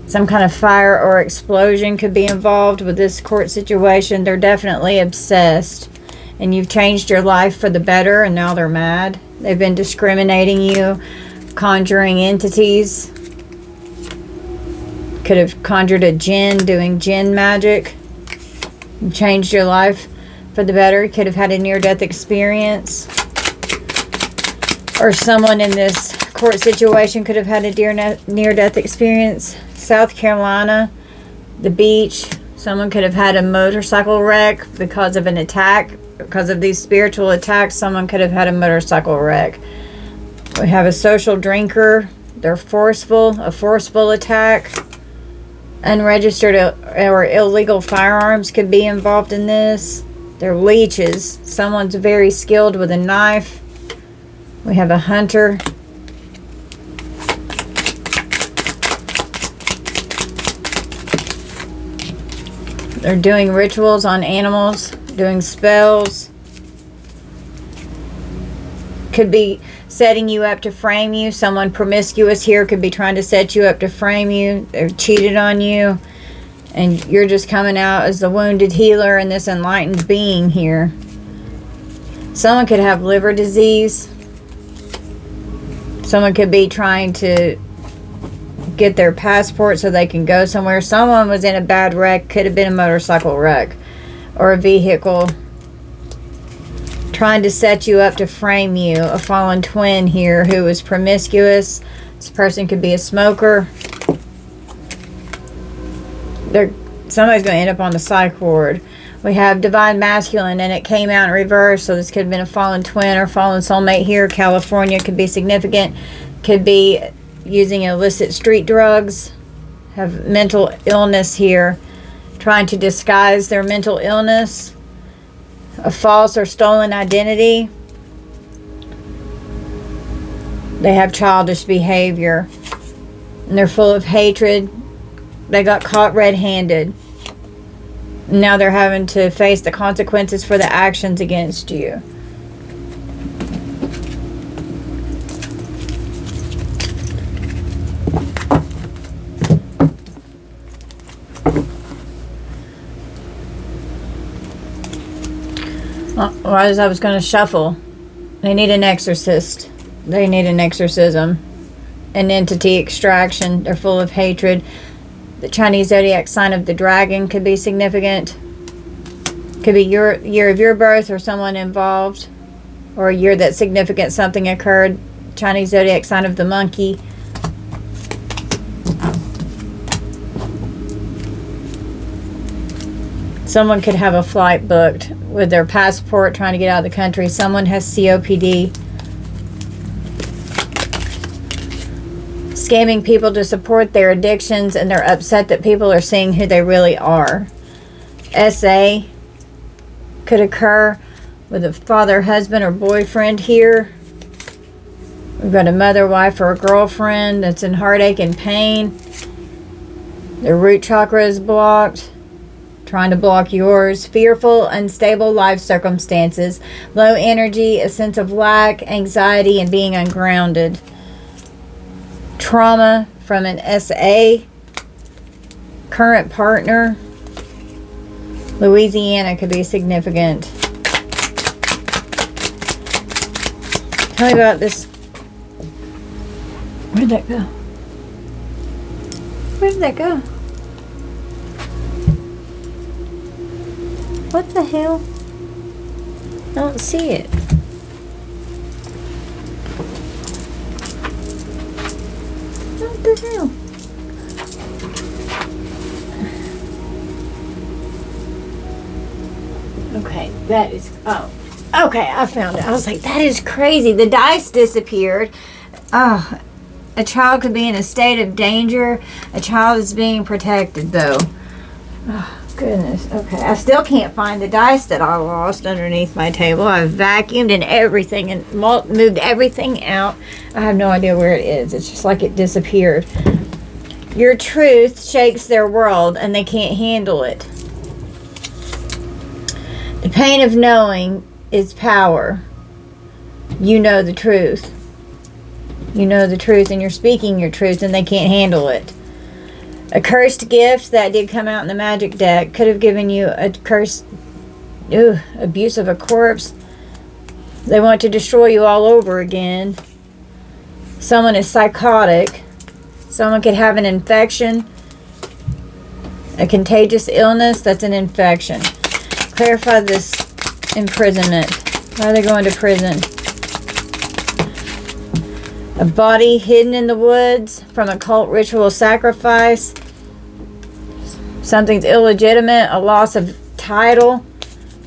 Some kind of fire or explosion could be involved with this court situation. They're definitely obsessed. And you've changed your life for the better, and now they're mad. They've been discriminating you, conjuring entities. Could have conjured a jinn, doing jinn magic. You've changed your life for the better. You could have had a near-death experience. Or someone in this court situation could have had a near-death experience. South Carolina, the beach. Someone could have had a motorcycle wreck because of an attack. Because of these spiritual attacks, someone could have had a motorcycle wreck. We have a social drinker. They're forceful. A forceful attack. Unregistered or illegal firearms could be involved in this. They're leeches. Someone's very skilled with a knife. We have a hunter. They're doing rituals on animals, doing spells. Could be setting you up to frame you. Someone promiscuous here could be trying to set you up to frame you. They've cheated on you. And you're just coming out as the wounded healer and this enlightened being here. Someone could have liver disease. Someone could be trying to get their passport so they can go somewhere. Someone was in a bad wreck. Could have been a motorcycle wreck or a vehicle. Trying to set you up to frame you. A fallen twin here who was promiscuous. This person could be a smoker. Somebody's going to end up on the psych ward. We have divine masculine, and it came out in reverse, so this could have been a fallen twin or fallen soulmate here. California could be significant. Could be using illicit street drugs. Have mental illness here. Trying to disguise their mental illness. A false or stolen identity. They have childish behavior. And they're full of hatred. They got caught red-handed. Now they're having to face the consequences for the actions against you. Well, as I was going to shuffle, they need an exorcist. They need an exorcism. An entity extraction. They're full of hatred. The Chinese zodiac sign of the dragon could be significant. Could be your year of your birth or someone involved. Or a year that's significant, something occurred. Chinese zodiac sign of the monkey. Someone could have a flight booked with their passport trying to get out of the country. Someone has COPD. Scamming people to support their addictions, and they're upset that people are seeing who they really are. SA could occur with a father, husband, or boyfriend here. We've got a mother, wife, or a girlfriend that's in heartache and pain. Their root chakra is blocked. Trying to block yours. Fearful, unstable life circumstances. Low energy, a sense of lack, anxiety, and being ungrounded. Trauma from an SA. Current partner. Louisiana could be significant. Tell me about this. Where did that go? Where did that go? What the hell? I don't see it. What the hell? Okay, that is... Oh. Okay, I found it. I was like, that is crazy. The dice disappeared. Oh, A child could be in a state of danger. A child is being protected, though. Oh, goodness. Okay. I still can't find the dice that I lost underneath my table. I've vacuumed and everything and moved everything out. I have no idea where it is. It's just like it disappeared. Your truth shakes their world and they can't handle it. The pain of knowing is power. You know the truth. You know the truth and you're speaking your truth and they can't handle it. A cursed gift that did come out in the magic deck could have given you a cursed abuse of a corpse. They want to destroy you all over again. Someone is psychotic. Someone could have an infection. A contagious illness, that's an infection. Clarify this imprisonment. Why are they going to prison? A body hidden in the woods from a cult ritual sacrifice. Something's illegitimate. A loss of title.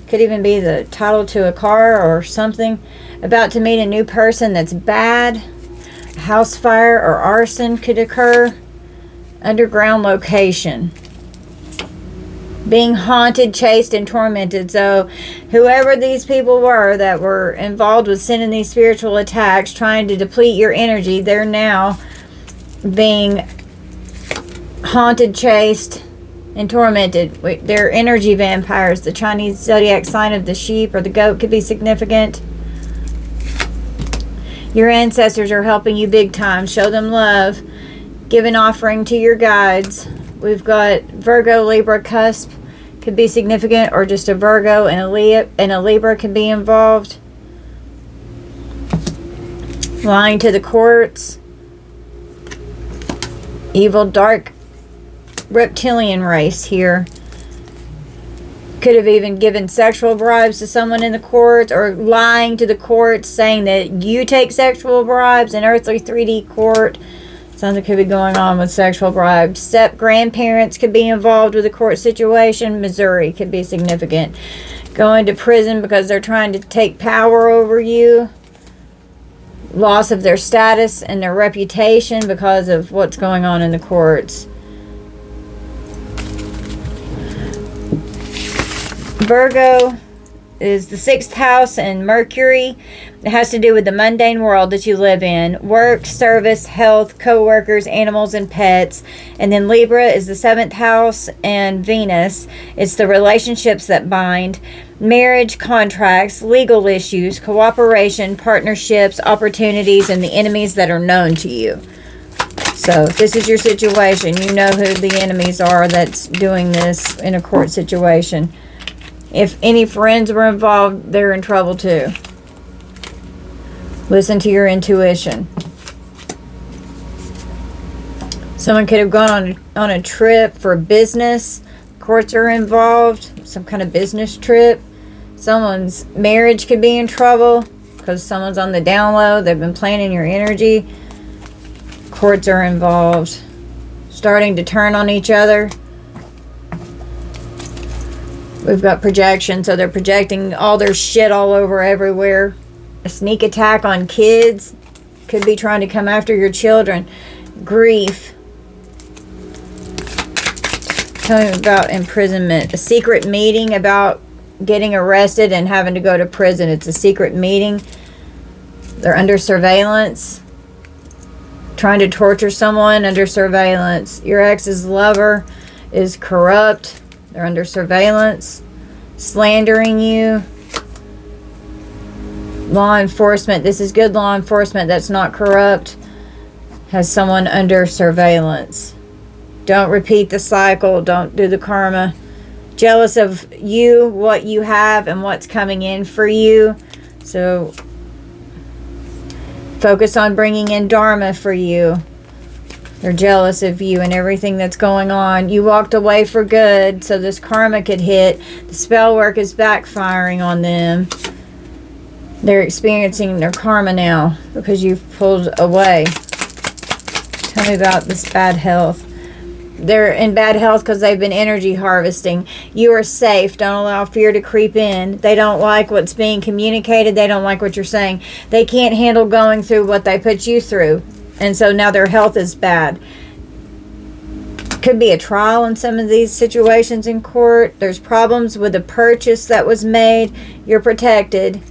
Could even be the title to a car or something. About to meet a new person that's bad. A house fire or arson could occur. Underground location. Being haunted, chased, and tormented. So whoever these people were that were involved with sending these spiritual attacks, trying to deplete your energy, they're now being haunted, chased, and tormented. They're energy vampires. The Chinese zodiac sign of the sheep or the goat could be significant. Your ancestors are helping you big time. Show them love. Give an offering to your guides. We've got Virgo, Libra, cusp could be significant, or just a Virgo and a Libra can be involved. Lying to the courts. Evil, dark, reptilian race here. Could have even given sexual bribes to someone in the courts, or lying to the courts saying that you take sexual bribes in earthly 3D court. Something could be going on with sexual bribes. Step grandparents could be involved with a court situation. Missouri could be significant. Going to prison because they're trying to take power over you. Loss of their status and their reputation because of what's going on in the courts. Virgo is the 6th house and Mercury. It has to do with the mundane world that you live in. Work, service, health, co-workers, animals, and pets. And then Libra is the 7th house and Venus. It's the relationships that bind. Marriage, contracts, legal issues, cooperation, partnerships, opportunities, and the enemies that are known to you. So if this is your situation, you know who the enemies are that's doing this in a court situation. If any friends were involved, they're in trouble too. Listen to your intuition. Someone could have gone on a trip for business. Courts are involved. Some kind of business trip. Someone's marriage could be in trouble because someone's on the down low. They've been planning your energy. Courts are involved. Starting to turn on each other. We've got projection, so they're projecting all their shit all over everywhere. A sneak attack on kids. Could be trying to come after your children. Grief. Tell me about imprisonment. A secret meeting about getting arrested and having to go to prison. It's a secret meeting. They're under surveillance. Trying to torture someone under surveillance. Your ex's lover is corrupt. They're under surveillance. Slandering you. Law enforcement. This is good law enforcement that's not corrupt. Has someone under surveillance. Don't repeat the cycle. Don't do the karma. Jealous of you, what you have, and what's coming in for you. So focus on bringing in dharma for you. They're jealous of you and everything that's going on. You walked away for good, so this karma could hit. The spell work is backfiring on them. They're experiencing their karma now because you've pulled away. Tell me about this bad health. They're in bad health because they've been energy harvesting. You are safe. Don't allow fear to creep in. They don't like what's being communicated. They don't like what you're saying. They can't handle going through what they put you through. And so now their health is bad. Could be a trial in some of these situations in court. There's problems with a purchase that was made. You're protected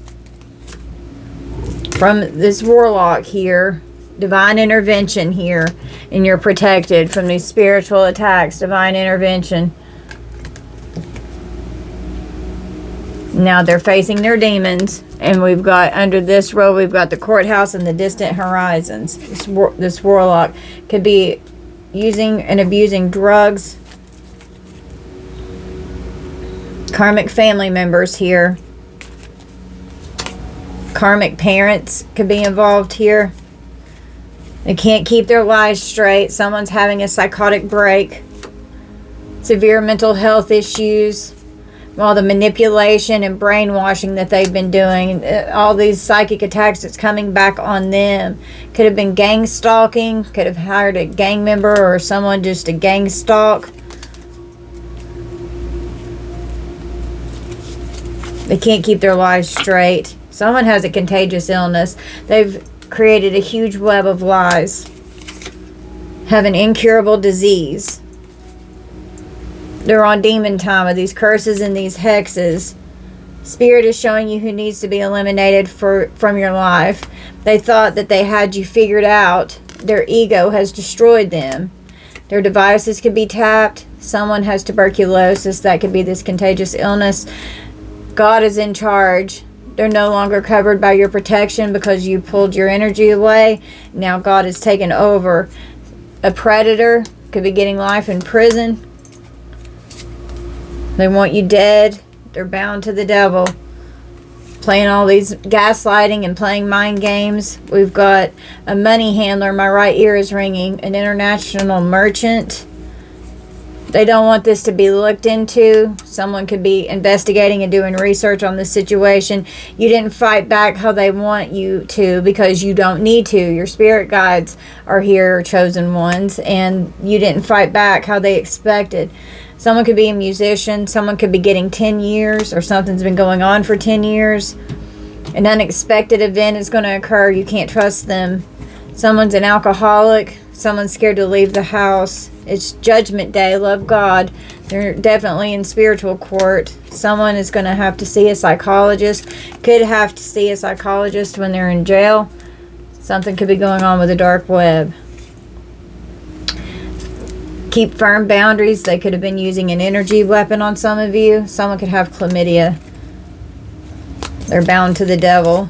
from this warlock here. Divine intervention here. And you're protected from these spiritual attacks. Divine intervention. Now they're facing their demons. And we've got, under this row, we've got the courthouse and the distant horizons. This warlock could be using and abusing drugs. Karmic family members here. Karmic parents could be involved here. They can't keep their lives straight. Someone's having a psychotic break. Severe mental health issues. All the manipulation and brainwashing that they've been doing, all these psychic attacks that's coming back on them. Could have been gang stalking, could have hired a gang member or someone just to gang stalk. They can't keep their lives straight. Someone has a contagious illness. They've created a huge web of lies. Have an incurable disease. They're on demon time with these curses and these hexes. Spirit is showing you who needs to be eliminated from your life. They thought that they had you figured out. Their ego has destroyed them. Their devices could be tapped. Someone has tuberculosis. That could be this contagious illness. God is in charge. They're no longer covered by your protection because you pulled your energy away. Now God is taken over. A predator could be getting life in prison. They want you dead. They're bound to the devil. Playing all these gaslighting and playing mind games. We've got a money handler. My right ear is ringing. An international merchant. They don't want this to be looked into. Someone could be investigating and doing research on this situation. You didn't fight back how they want you to because you don't need to. Your spirit guides are here, chosen ones, and you didn't fight back how they expected. Someone could be a musician. Someone could be getting 10 years or something's been going on for 10 years. An unexpected event is going to occur. You can't trust them. Someone's an alcoholic. Someone's scared to leave the house. It's judgment day. Love God. They're definitely in spiritual court. Someone is going to have to see a psychologist. Could have to see a psychologist when they're in jail. Something could be going on with the dark web. Keep firm boundaries. They could have been using an energy weapon on some of you. Someone could have chlamydia. They're bound to the devil.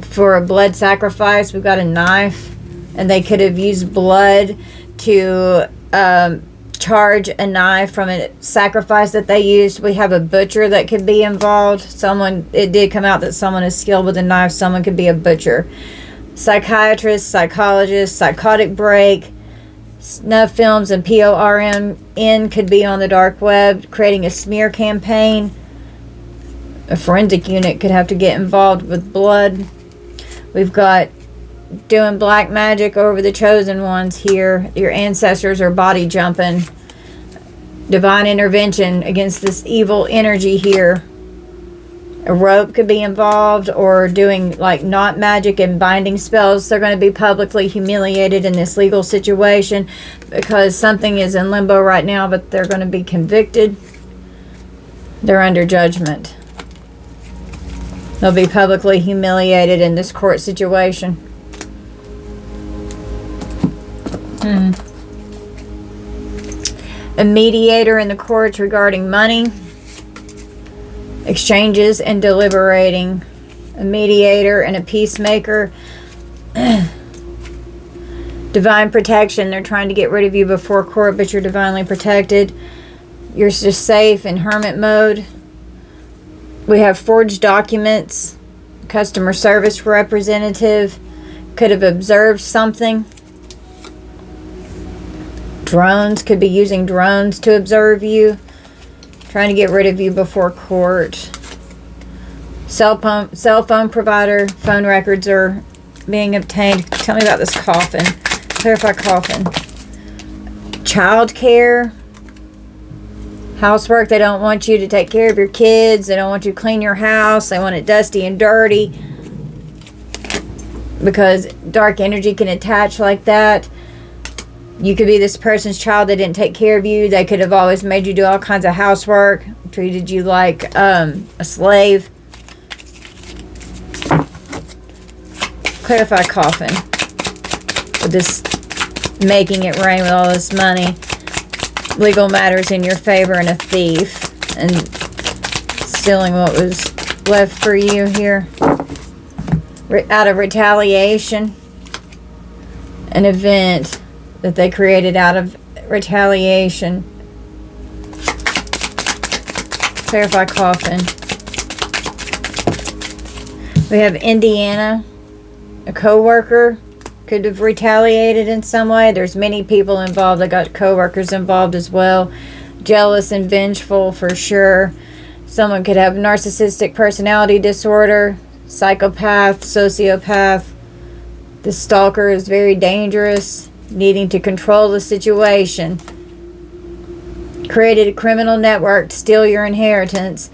For a blood sacrifice, we've got a knife. And they could have used blood to charge a knife from a sacrifice that they used. We have a butcher that could be involved. It did come out that someone is skilled with a knife. Someone could be a butcher. Psychiatrist, psychologist, psychotic break. Snuff films and PORN could be on the dark web, creating a smear campaign. A forensic unit could have to get involved with blood. We've got doing black magic over the chosen ones here. Your ancestors are body jumping. Divine intervention against this evil energy here. A rope could be involved, or doing like knot magic and binding spells. They're going to be publicly humiliated in this legal situation because something is in limbo right now, but they're going to be convicted. They're under judgment. They'll be publicly humiliated in this court situation. A mediator in the courts regarding money. Exchanges and deliberating. A mediator and a peacemaker. Divine protection. They're trying to get rid of you before court, but you're divinely protected. You're just safe in hermit mode. We have forged documents. Customer service representative could have observed something. Drones could be using drones to observe you. Trying to get rid of you before court. Cell phone provider. Phone records are being obtained. Tell me about this coffin. Clarify coffin. Child care. Housework. They don't want you to take care of your kids. They don't want you to clean your house. They want it dusty and dirty. because dark energy can attach like that. You could be this person's child that didn't take care of you. They could have always made you do all kinds of housework, treated you like a slave. Clarify coffin. With this making it rain with all this money. Legal matters in your favor and a thief. And stealing what was left for you here. Out of retaliation. An event that they created out of retaliation. Clarify coffin. We have Indiana. A co-worker could have retaliated in some way. There's many people involved. I got co-workers involved as well. Jealous and vengeful for sure. Someone could have narcissistic personality disorder, psychopath, sociopath. The stalker is very dangerous, needing to control the situation. Created a criminal network to steal your inheritance.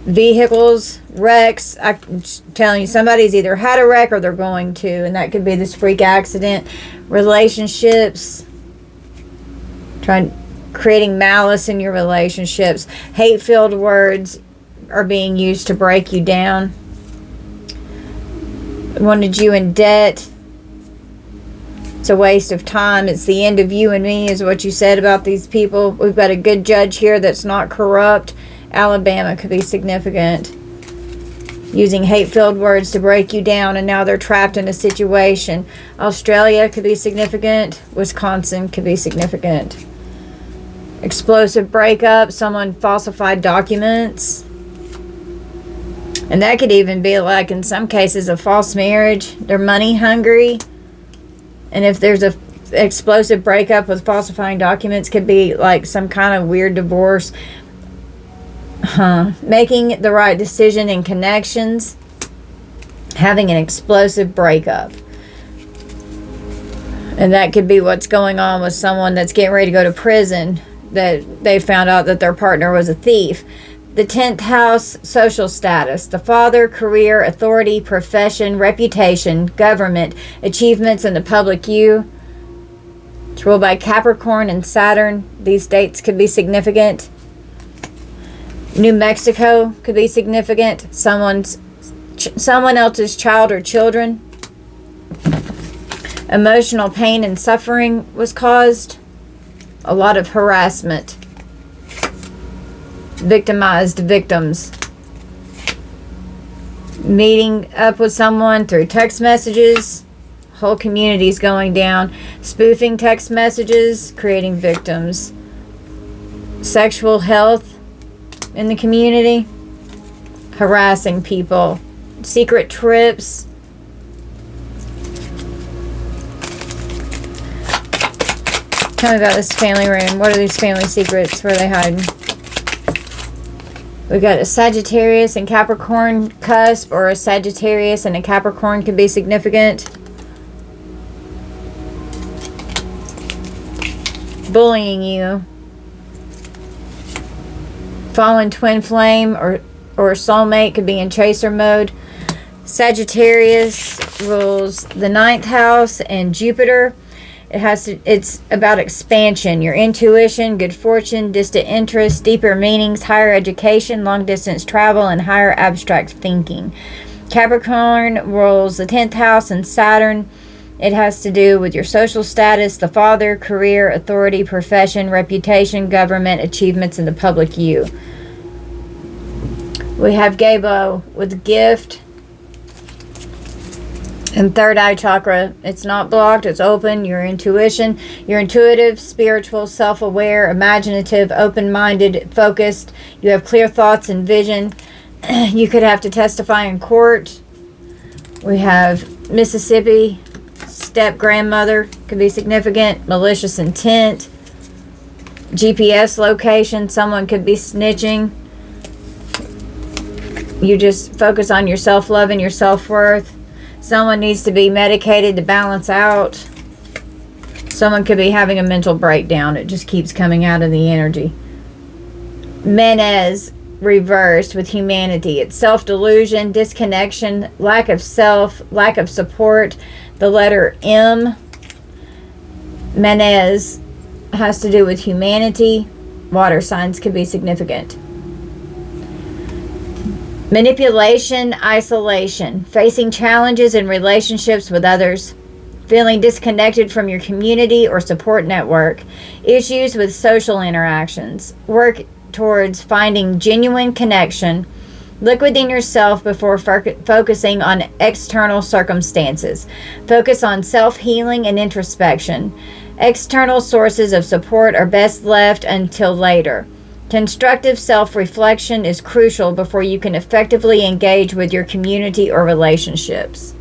Vehicles, wrecks. I'm telling you, somebody's either had a wreck or they're going to, and that could be this freak accident. Relationships. Creating malice in your relationships. Hate-filled words are being used to break you down. Wanted you in debt. It's a waste of time. It's the end of you and me, is what you said about these people. We've got a good judge here that's not corrupt. Alabama could be significant. Using hate-filled words to break you down, and now they're trapped in a situation. Australia could be significant. Wisconsin could be significant. Explosive breakup. Someone falsified documents. And that could even be, like, in some cases, a false marriage. They're money hungry. And if there's a explosive breakup with falsifying documents, could be like some kind of weird divorce. Making the right decision in connections. Having an explosive breakup. And that could be what's going on with someone that's getting ready to go to prison. That they found out that their partner was a thief. The 10th house, social status. The father, career, authority, profession, reputation, government, achievements in the public you. It's ruled by Capricorn and Saturn. These dates could be significant. New Mexico could be significant. Someone else's child or children. Emotional pain and suffering was caused. A lot of harassment. Victimized victims. Meeting up with someone through text messages. Whole communities going down. Spoofing text messages, creating victims. Sexual health in the community. Harassing people. Secret trips. Tell me about this family room. What are these family secrets? Where are they hiding? We got a Sagittarius and Capricorn cusp, or a Sagittarius and a Capricorn could be significant. Bullying you. Fallen twin flame or soulmate could be in chaser mode. Sagittarius rules the 9th house and Jupiter. It's about expansion, your intuition, good fortune, distant interests, deeper meanings, higher education, long distance travel, and higher abstract thinking. Capricorn rules the 10th house and Saturn. It has to do with your social status, the father, career, authority, profession, reputation, government, achievements in the public you. We have Gabo with gift. And third eye chakra, it's not blocked, it's open. Your intuition, you're intuitive, spiritual, self-aware, imaginative, open-minded, focused. You have clear thoughts and vision. You could have to testify in court. We have Mississippi, step-grandmother, could be significant. Malicious intent. GPS location, someone could be snitching. You just focus on your self-love and your self-worth. Someone needs to be medicated to balance out. Someone could be having a mental breakdown. It just keeps coming out of the energy. Menez reversed with humanity. It's self-delusion, disconnection, lack of self, lack of support. The letter M, Manez, has to do with humanity. Water signs could be significant. Manipulation, isolation, facing challenges in relationships with others, feeling disconnected from your community or support network, issues with social interactions. Work towards finding genuine connection. Look within yourself before focusing on external circumstances. Focus on self-healing and introspection. External sources of support are best left until later. Constructive self-reflection is crucial before you can effectively engage with your community or relationships.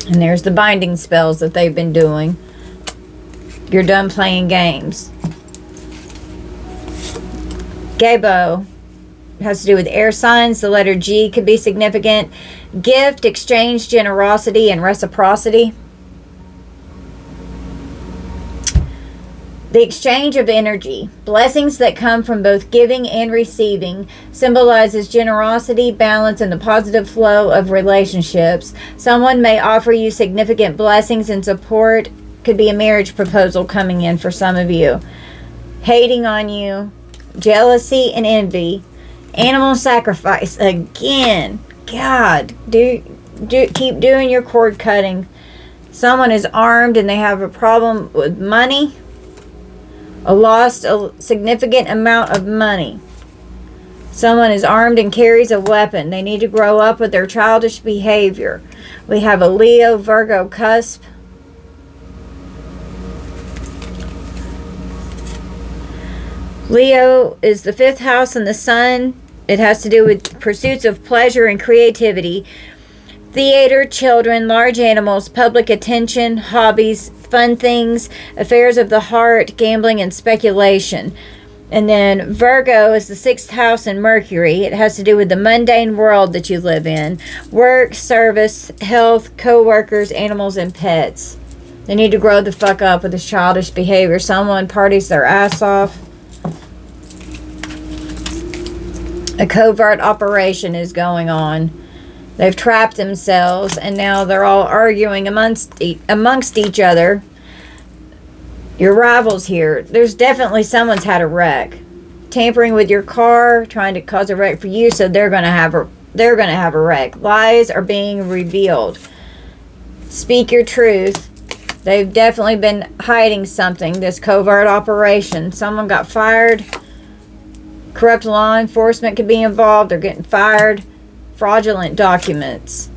And there's the binding spells that they've been doing. You're done playing games. Gabo has to do with air signs. The letter G could be significant. Gift, exchange, generosity, and reciprocity. The exchange of energy. Blessings that come from both giving and receiving symbolizes generosity, balance, and the positive flow of relationships. Someone may offer you significant blessings and support. Could be a marriage proposal coming in for some of you. Hating on you. Jealousy and envy. Animal sacrifice. Again. God. Keep doing your cord cutting. Someone is armed and they have a problem with money. Lost a significant amount of money. Someone is armed and carries a weapon. They need to grow up with their childish behavior. We have a Leo, Virgo cusp. Leo is the 5th house in the sun. It has to do with pursuits of pleasure and creativity. Theater, children, large animals, public attention, hobbies, fun things, affairs of the heart, gambling, and speculation. And then Virgo is the 6th house in Mercury. It has to do with the mundane world that you live in. Work, service, health, co-workers, animals, and pets. They need to grow the fuck up with this childish behavior. Someone parties their ass off. A covert operation is going on. They've trapped themselves, and now they're all arguing amongst each other. Your rivals here. There's definitely someone's had a wreck, tampering with your car, trying to cause a wreck for you, so they're gonna have a wreck. Lies are being revealed. Speak your truth. They've definitely been hiding something. This covert operation. Someone got fired. Corrupt law enforcement could be involved. They're getting fired. Fraudulent documents.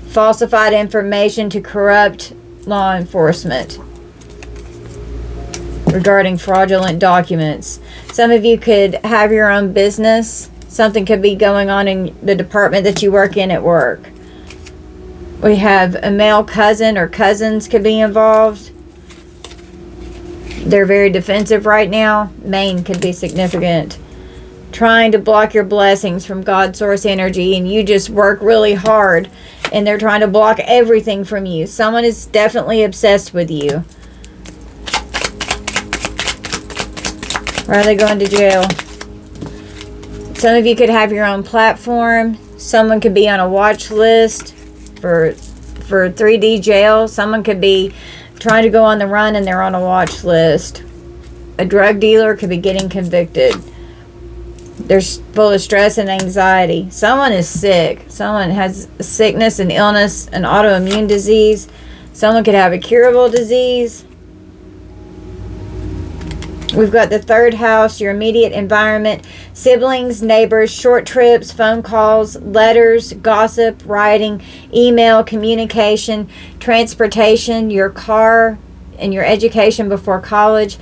Falsified information to corrupt law enforcement regarding fraudulent documents. Some of you could have your own business. Something could be going on in the department that you work in at work. We have a male cousin or cousins could be involved. They're very defensive right now. Maine could be significant. Trying to block your blessings from God source energy, and you just work really hard and they're trying to block everything from you. Someone is definitely obsessed with you. Why are they going to jail? Some of you could have your own platform. Someone could be on a watch list for 3D jail. Someone could be trying to go on the run and they're on a watch list. A drug dealer could be getting convicted. They're full of stress and anxiety. Someone is sick. Someone has a sickness, an illness, an autoimmune disease. Someone could have a curable disease. We've got the 3rd house, your immediate environment, siblings, neighbors, short trips, phone calls, letters, gossip, writing, email, communication, transportation, your car, and your education before college.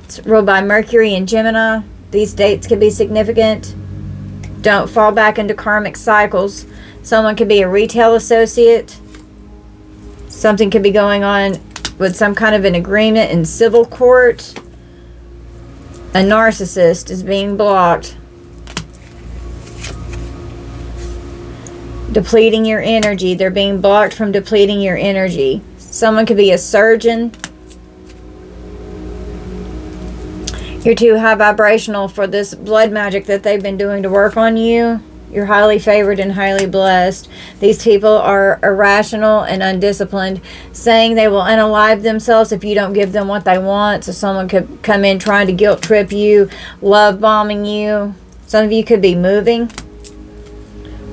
It's ruled by Mercury and Gemini. These dates could be significant. Don't fall back into karmic cycles. Someone could be a retail associate. Something could be going on with some kind of an agreement in civil court. A narcissist is being blocked. Depleting your energy. They're being blocked from depleting your energy. Someone could be a surgeon. You're too high vibrational for this blood magic that they've been doing to work on you. You're highly favored and highly blessed. These people are irrational and undisciplined, saying they will unalive themselves if you don't give them what they want. So someone could come in trying to guilt trip you, love bombing you. Some of you could be moving.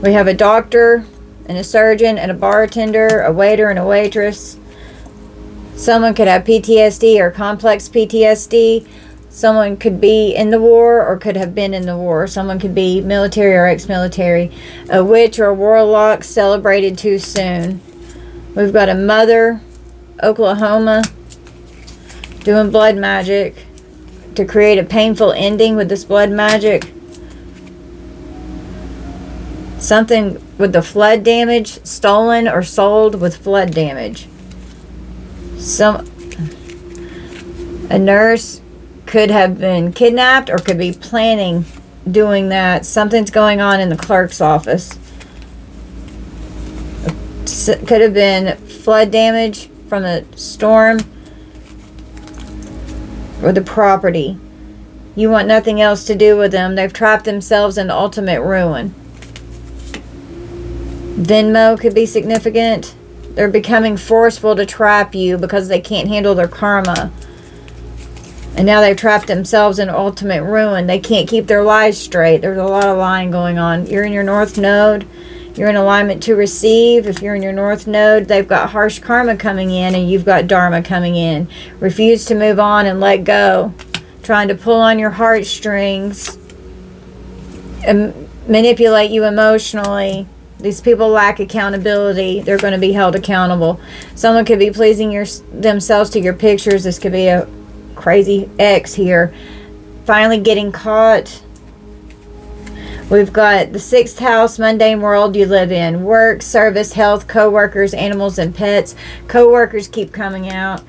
We have a doctor and a surgeon and a bartender, a waiter and a waitress. Someone could have PTSD or complex PTSD. Someone could be in the war or could have been in the war. Someone could be military or ex-military. A witch or a warlock celebrated too soon. We've got a mother, Oklahoma, doing blood magic to create a painful ending with this blood magic. Something with the flood damage, stolen or sold with flood damage. A nurse could have been kidnapped or could be planning doing that. Something's going on in the clerk's office. Could have been flood damage from a storm or the property. You want nothing else to do with them. They've trapped themselves in ultimate ruin. Venmo could be significant. They're becoming forceful to trap you because they can't handle their karma. And now they've trapped themselves in ultimate ruin. They can't keep their lives straight. There's a lot of lying going on. You're in your North Node. You're in alignment to receive. If you're in your North Node, they've got harsh karma coming in and you've got Dharma coming in. Refuse to move on and let go. Trying to pull on your heartstrings. And manipulate you emotionally. These people lack accountability. They're going to be held accountable. Someone could be pleasing themselves to your pictures. This could be a crazy ex here, finally getting caught. We've got the 6th house, mundane world you live in, work, service, health, co-workers, animals, and pets. Co-workers keep coming out.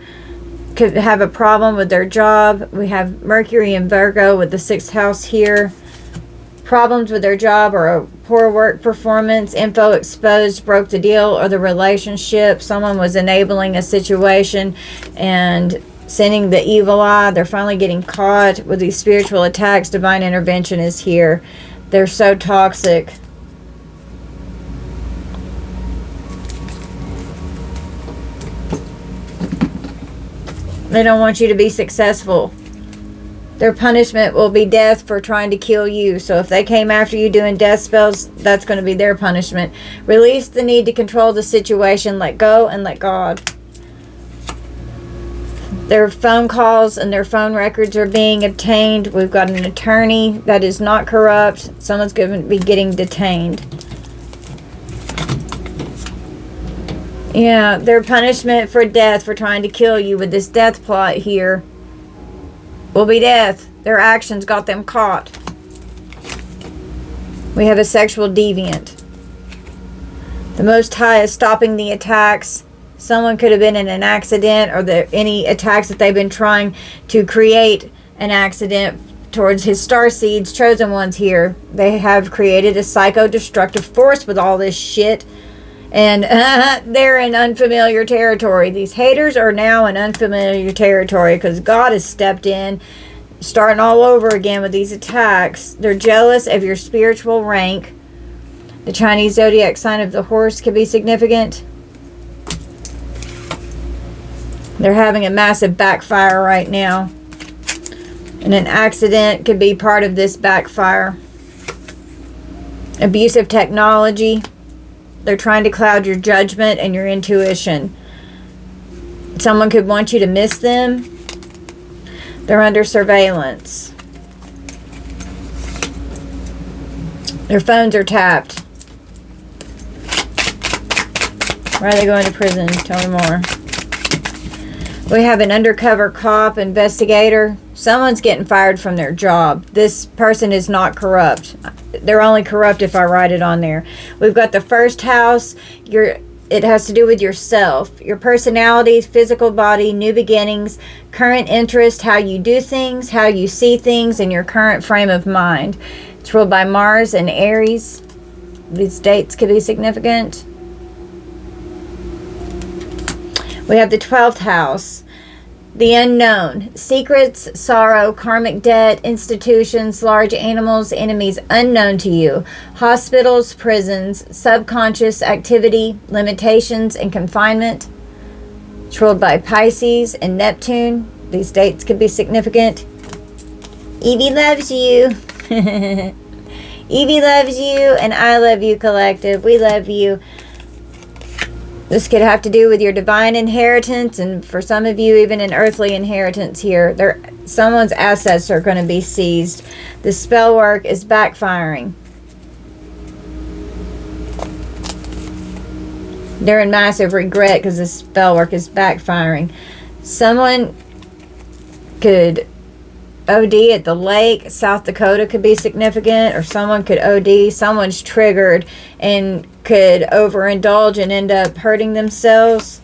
Could have a problem with their job. We have Mercury and Virgo with the 6th house here. Problems with their job or a poor work performance, info exposed, broke the deal or the relationship. Someone was enabling a situation and sending the evil eye. They're finally getting caught with these spiritual attacks. Divine intervention is here. They're so toxic. They don't want you to be successful. Their punishment will be death for trying to kill you. So if they came after you doing death spells, that's going to be their punishment. Release the need to control the situation. Let go and let God. Their phone calls and their phone records are being obtained. We've got an attorney that is not corrupt. Someone's going to be getting detained. Yeah, their punishment for death for trying to kill you with this death plot here will be death. Their actions got them caught. We have a sexual deviant. The Most High is stopping the attacks. Someone could have been in an accident or any attacks that they've been trying to create an accident towards his star seeds, chosen ones here. They have created a psycho-destructive force with all this shit. And they're in unfamiliar territory. These haters are now in unfamiliar territory because God has stepped in, starting all over again with these attacks. They're jealous of your spiritual rank. The Chinese zodiac sign of the horse could be significant. They're having a massive backfire right now. And an accident could be part of this backfire. Abusive technology. They're trying to cloud your judgment and your intuition. Someone could want you to miss them. They're under surveillance. Their phones are tapped. Why are they going to prison? Tell me more. We have an undercover cop, investigator. Someone's getting fired from their job. This person is not corrupt. They're only corrupt if I write it on there. We've got the 1st house. It has to do with yourself, your personality, physical body, new beginnings, current interest, how you do things, how you see things, and your current frame of mind. It's ruled by Mars and Aries. These dates could be significant. We have the 12th house. The unknown. Secrets, sorrow, karmic debt, institutions, large animals, enemies unknown to you. Hospitals, prisons, subconscious activity, limitations, and confinement. It's ruled by Pisces and Neptune. These dates could be significant. Evie loves you. Evie loves you, and I love you, collective. We love you. This could have to do with your divine inheritance, and for some of you, even an earthly inheritance here. Someone's assets are going to be seized. The spell work is backfiring. They're in massive regret because the spell work is backfiring. Someone could OD at the lake. South Dakota could be significant, or someone could OD. Someone's triggered and could overindulge and end up hurting themselves.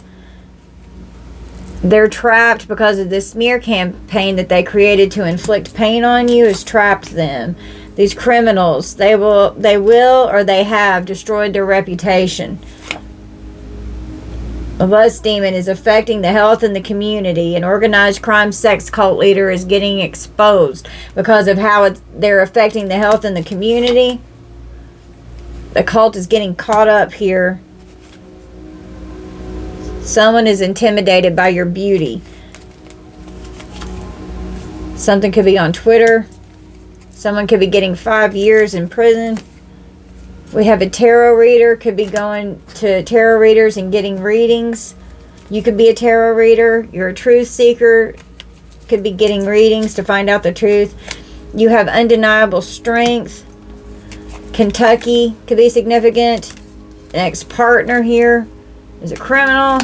They're trapped because of this smear campaign that they created to inflict pain on you has trapped them. These criminals, they will or they have destroyed their reputation. A lust demon is affecting the health in the community. An organized crime sex cult leader is getting exposed because of how they're affecting the health in the community. The cult is getting caught up here. Someone is intimidated by your beauty. Something could be on Twitter. Someone could be getting 5 years in prison. We have a tarot reader, could be going to tarot readers and getting readings. You could be a tarot reader. You're a truth seeker, could be getting readings to find out the truth. You have undeniable strength. Kentucky could be significant. An ex-partner here is a criminal.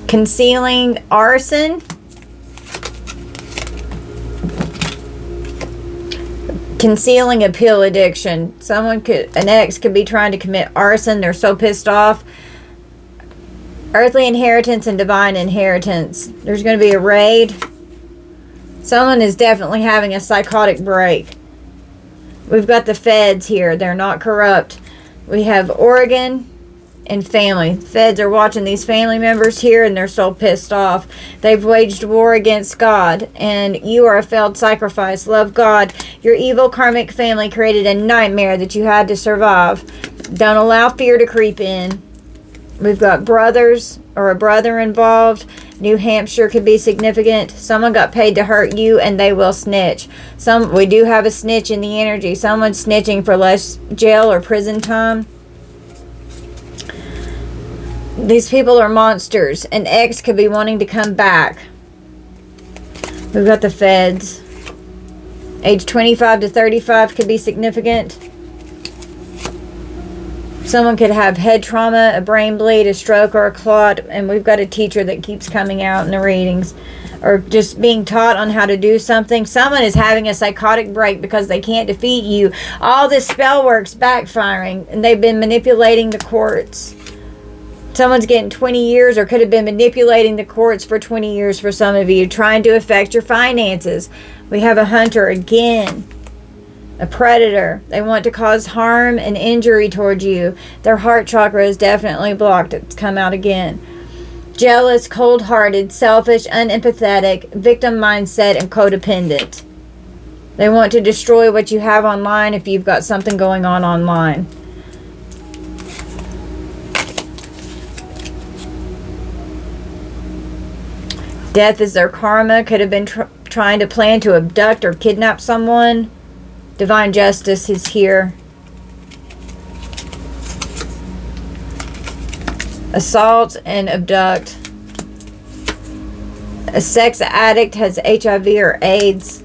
Concealing arson. Concealing a pill addiction. An ex could be trying to commit arson. They're so pissed off. Earthly inheritance and divine inheritance. There's going to be a raid. Someone is definitely having a psychotic break. We've got the feds here. They're not corrupt. We have Oregon and family. Feds are watching these family members here, and they're so pissed off. They've waged war against God, and you are a failed sacrifice. Love God. Your evil karmic family created a nightmare that you had to survive. Don't allow fear to creep in. We've got brothers or a brother involved. New Hampshire could be significant. Someone got paid to hurt you, and they will snitch. We do have a snitch in the energy. Someone's snitching for less jail or prison time. These people are monsters. An ex could be wanting to come back. We've got the feds. Age 25 to 35 could be significant. Someone could have head trauma, a brain bleed, a stroke, or a clot. And we've got a teacher that keeps coming out in the readings. Or just being taught on how to do something. Someone is having a psychotic break because they can't defeat you. All this spell work's backfiring. And they've been manipulating the courts. Someone's getting 20 years or could have been manipulating the courts for 20 years for some of you, trying to affect your finances. We have a hunter again, a predator. They want to cause harm and injury towards you. Their heart chakra is definitely blocked. It's come out again. Jealous, cold-hearted, selfish, unempathetic, victim mindset, and codependent. They want to destroy what you have online if you've got something going on online. Death is their karma. Could have been trying to plan to abduct or kidnap someone. Divine justice is here. Assault and abduct. A sex addict has HIV or AIDS.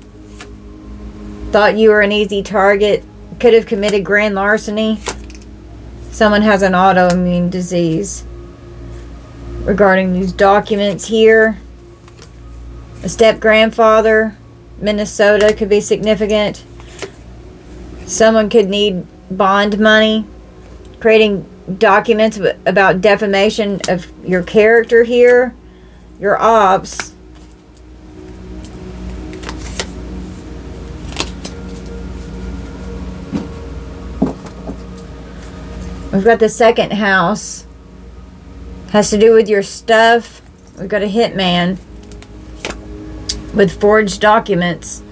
Thought you were an easy target. Could have committed grand larceny. Someone has an autoimmune disease. Regarding these documents here. A step-grandfather, Minnesota, could be significant. Someone could need bond money. Creating documents about defamation of your character here. Your ops. We've got the second house. Has to do with your stuff. We've got a hitman with forged documents.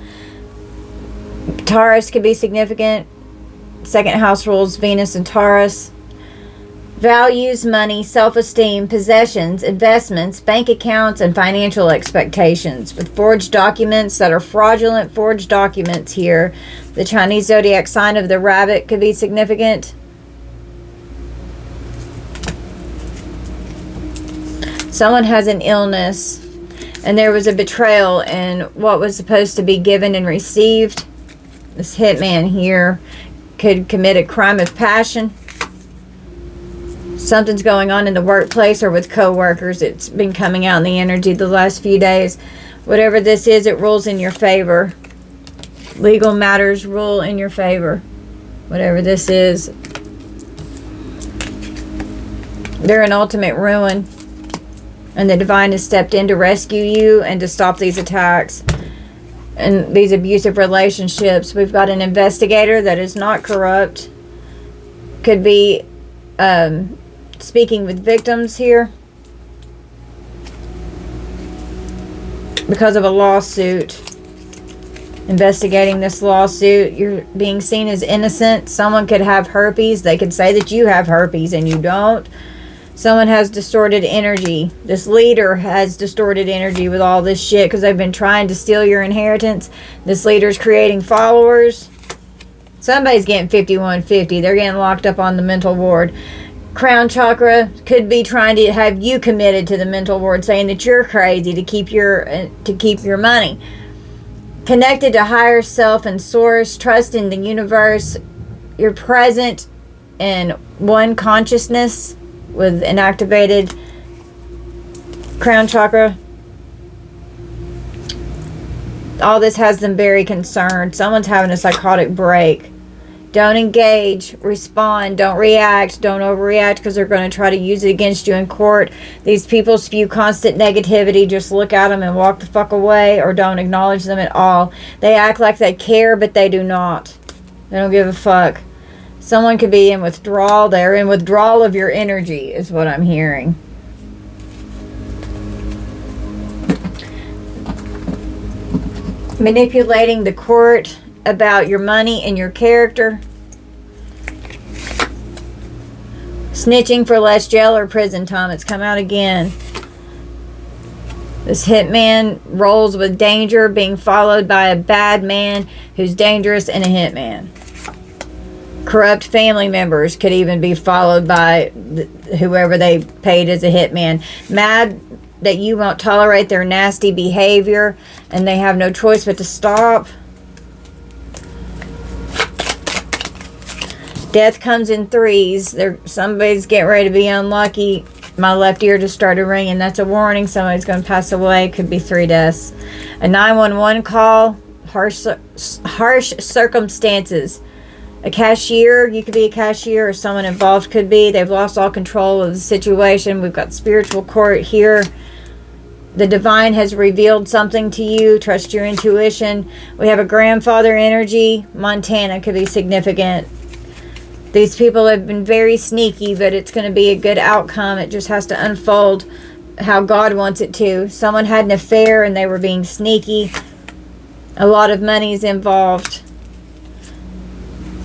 Taurus could be significant. Second house rules Venus and Taurus. Values, money, self-esteem, possessions, investments, bank accounts, and financial expectations. With forged documents that are fraudulent forged documents here. The Chinese zodiac sign of the rabbit could be significant. Someone has an illness, and there was a betrayal in what was supposed to be given and received. This hitman here could commit a crime of passion. Something's going on in the workplace or with co-workers. It's been coming out in the energy the last few days. Whatever this is, it rules in your favor. Legal matters rule in your favor. Whatever this is. They're in ultimate ruin. And the divine has stepped in to rescue you and to stop these attacks and these abusive relationships. We've got an investigator that is not corrupt. Could be speaking with victims here because of a lawsuit. Investigating this lawsuit. You're being seen as innocent. Someone could have herpes. They could say that you have herpes and you don't. Someone has distorted energy. This leader has distorted energy with all this shit because they've been trying to steal your inheritance. This leader's creating followers. Somebody's getting 5150. They're getting locked up on the mental ward. Crown chakra could be trying to have you committed to the mental ward, saying that you're crazy to keep your money. Connected to higher self and source. Trust in the universe. You're present in one consciousness. With an activated crown chakra. All this has them very concerned. Someone's having a psychotic break. Don't engage. Respond. Don't react. Don't overreact because they're going to try to use it against you in court. These people spew constant negativity. Just look at them and walk the fuck away or don't acknowledge them at all. They act like they care, but they do not. They don't give a fuck. Someone could be in withdrawal. They're in withdrawal of your energy is what I'm hearing. Manipulating the court about your money and your character. Snitching for less jail or prison time. It's come out again. This hitman rolls with danger, being followed by a bad man who's dangerous and a hitman. Corrupt family members could even be followed by whoever they paid as a hitman. Mad that you won't tolerate their nasty behavior and they have no choice but to stop. Death comes in threes. Somebody's getting ready to be unlucky. My left ear just started ringing. That's a warning. Somebody's going to pass away. Could be 3 deaths. A 911 call. Harsh circumstances. A cashier, you could be a cashier or someone involved could be. They've lost all control of the situation. We've got spiritual court here. The divine has revealed something to you. Trust your intuition. We have a grandfather energy. Montana could be significant. These people have been very sneaky, but it's going to be a good outcome. It just has to unfold how God wants it to. Someone had an affair and they were being sneaky. A lot of money's involved.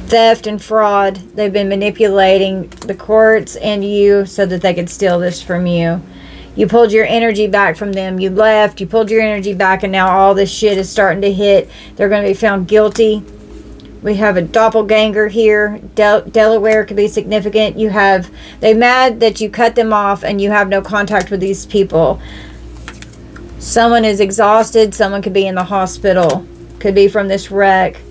Theft and fraud. They've been manipulating the courts and you so that they could steal this from you. You pulled your energy back from them. You left. You pulled your energy back and now all this shit is starting to hit. They're going to be found guilty. We have a doppelganger here. Delaware could be significant. They're mad that you cut them off and you have no contact with these people. Someone is exhausted. Someone could be in the hospital. Could be from this wreck.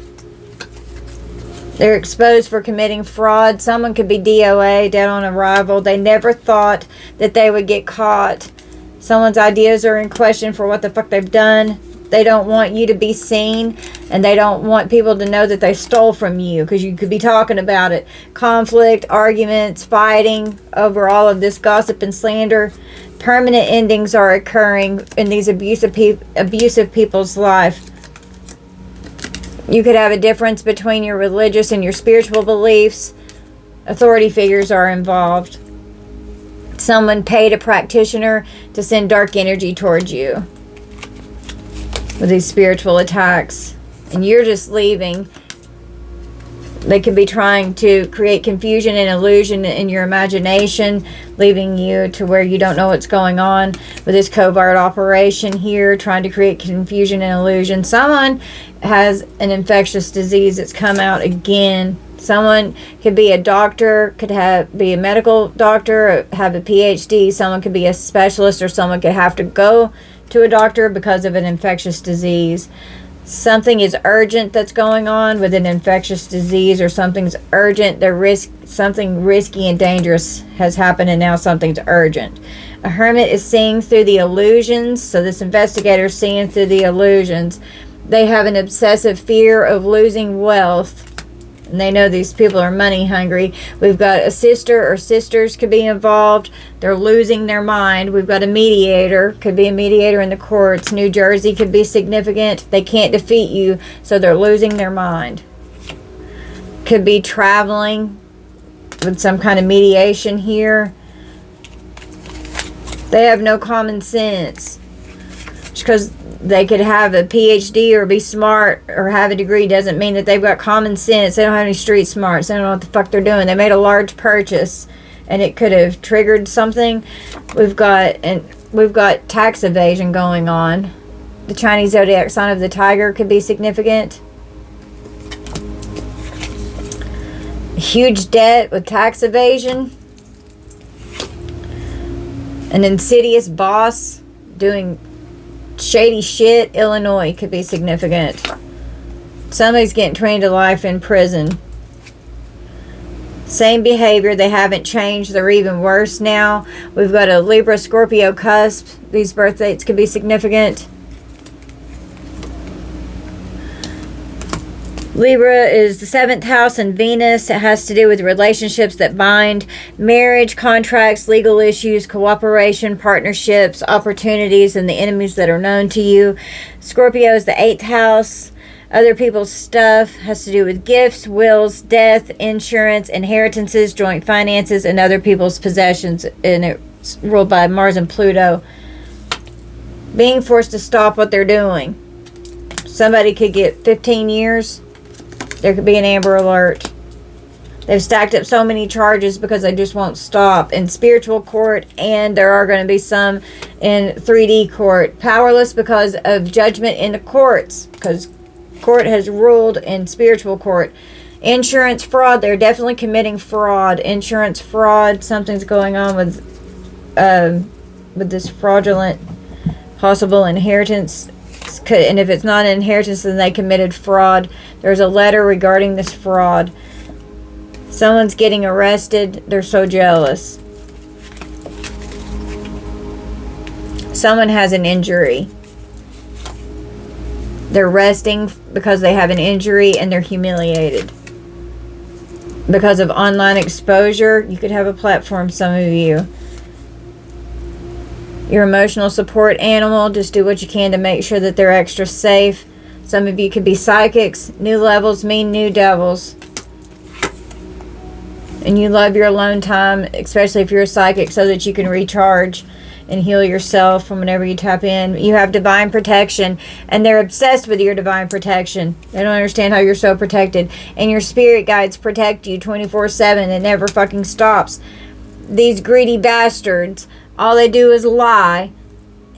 They're exposed for committing fraud. Someone could be DOA, dead on arrival. They never thought that they would get caught. Someone's ideas are in question for what the fuck they've done. They don't want you to be seen, and they don't want people to know that they stole from you because you could be talking about it. Conflict, arguments, fighting over all of this gossip and slander. Permanent endings are occurring in these abusive people's life. You could have a difference between your religious and your spiritual beliefs. Authority figures are involved. Someone paid a practitioner to send dark energy towards you with these spiritual attacks. And you're just leaving. They could be trying to create confusion and illusion in your imagination, leaving you to where you don't know what's going on with this covert operation here, trying to create confusion and illusion. Someone has an infectious disease that's come out again. Someone could be a doctor, be a medical doctor, have a PhD. Someone could be a specialist, or someone could have to go to a doctor because of an infectious disease. Something is urgent that's going on with an infectious disease, or something's urgent. Something risky and dangerous has happened, and now something's urgent. A hermit is seeing through the illusions. So this investigator is seeing through the illusions. They have an obsessive fear of losing wealth. And they know these people are money hungry. We've got a sister or sisters could be involved. They're losing their mind. We've got a mediator. Could be a mediator in the courts. New Jersey could be significant. They can't defeat you, so they're losing their mind. Could be traveling with some kind of mediation here. They have no common sense. Just because they could have a PhD or be smart or have a degree doesn't mean that they've got common sense. They don't have any street smarts. They don't know what the fuck they're doing. They made a large purchase and it could have triggered something. We've got tax evasion going on. The Chinese zodiac sign of the tiger could be significant. Huge debt with tax evasion. An insidious boss doing shady shit. Illinois could be significant. Somebody's getting 20 to life in prison. Same behavior. They haven't changed. They're even worse now. We've got a Libra Scorpio cusp. These birth dates could be significant. Libra is the 7th house in Venus. It has to do with relationships that bind, marriage, contracts, legal issues, cooperation, partnerships, opportunities, and the enemies that are known to you. Scorpio is the 8th house. Other people's stuff has to do with gifts, wills, death, insurance, inheritances, joint finances, and other people's possessions. And it's ruled by Mars and Pluto. Being forced to stop what they're doing. Somebody could get 15 years. There could be an Amber Alert. They've stacked up so many charges because they just won't stop in spiritual court, and there are going to be some in 3D court. Powerless because of judgment in the courts, because court has ruled in spiritual court. Insurance fraud. They're definitely committing fraud. Insurance fraud. Something's going on with this fraudulent possible inheritance. And if it's not an inheritance, then they committed fraud. There's a letter regarding this fraud. Someone's getting arrested. They're so jealous. Someone has an injury. They're resting because they have an injury and they're humiliated. Because of online exposure, you could have a platform, some of you. Your emotional support animal, just do what you can to make sure that they're extra safe. Some of you could be psychics. New levels mean new devils. And you love your alone time, especially if you're a psychic, so that you can recharge and heal yourself from whenever you tap in. You have divine protection, and they're obsessed with your divine protection. They don't understand how you're so protected. And your spirit guides protect you 24/7. It never fucking stops. These greedy bastards, all they do is lie,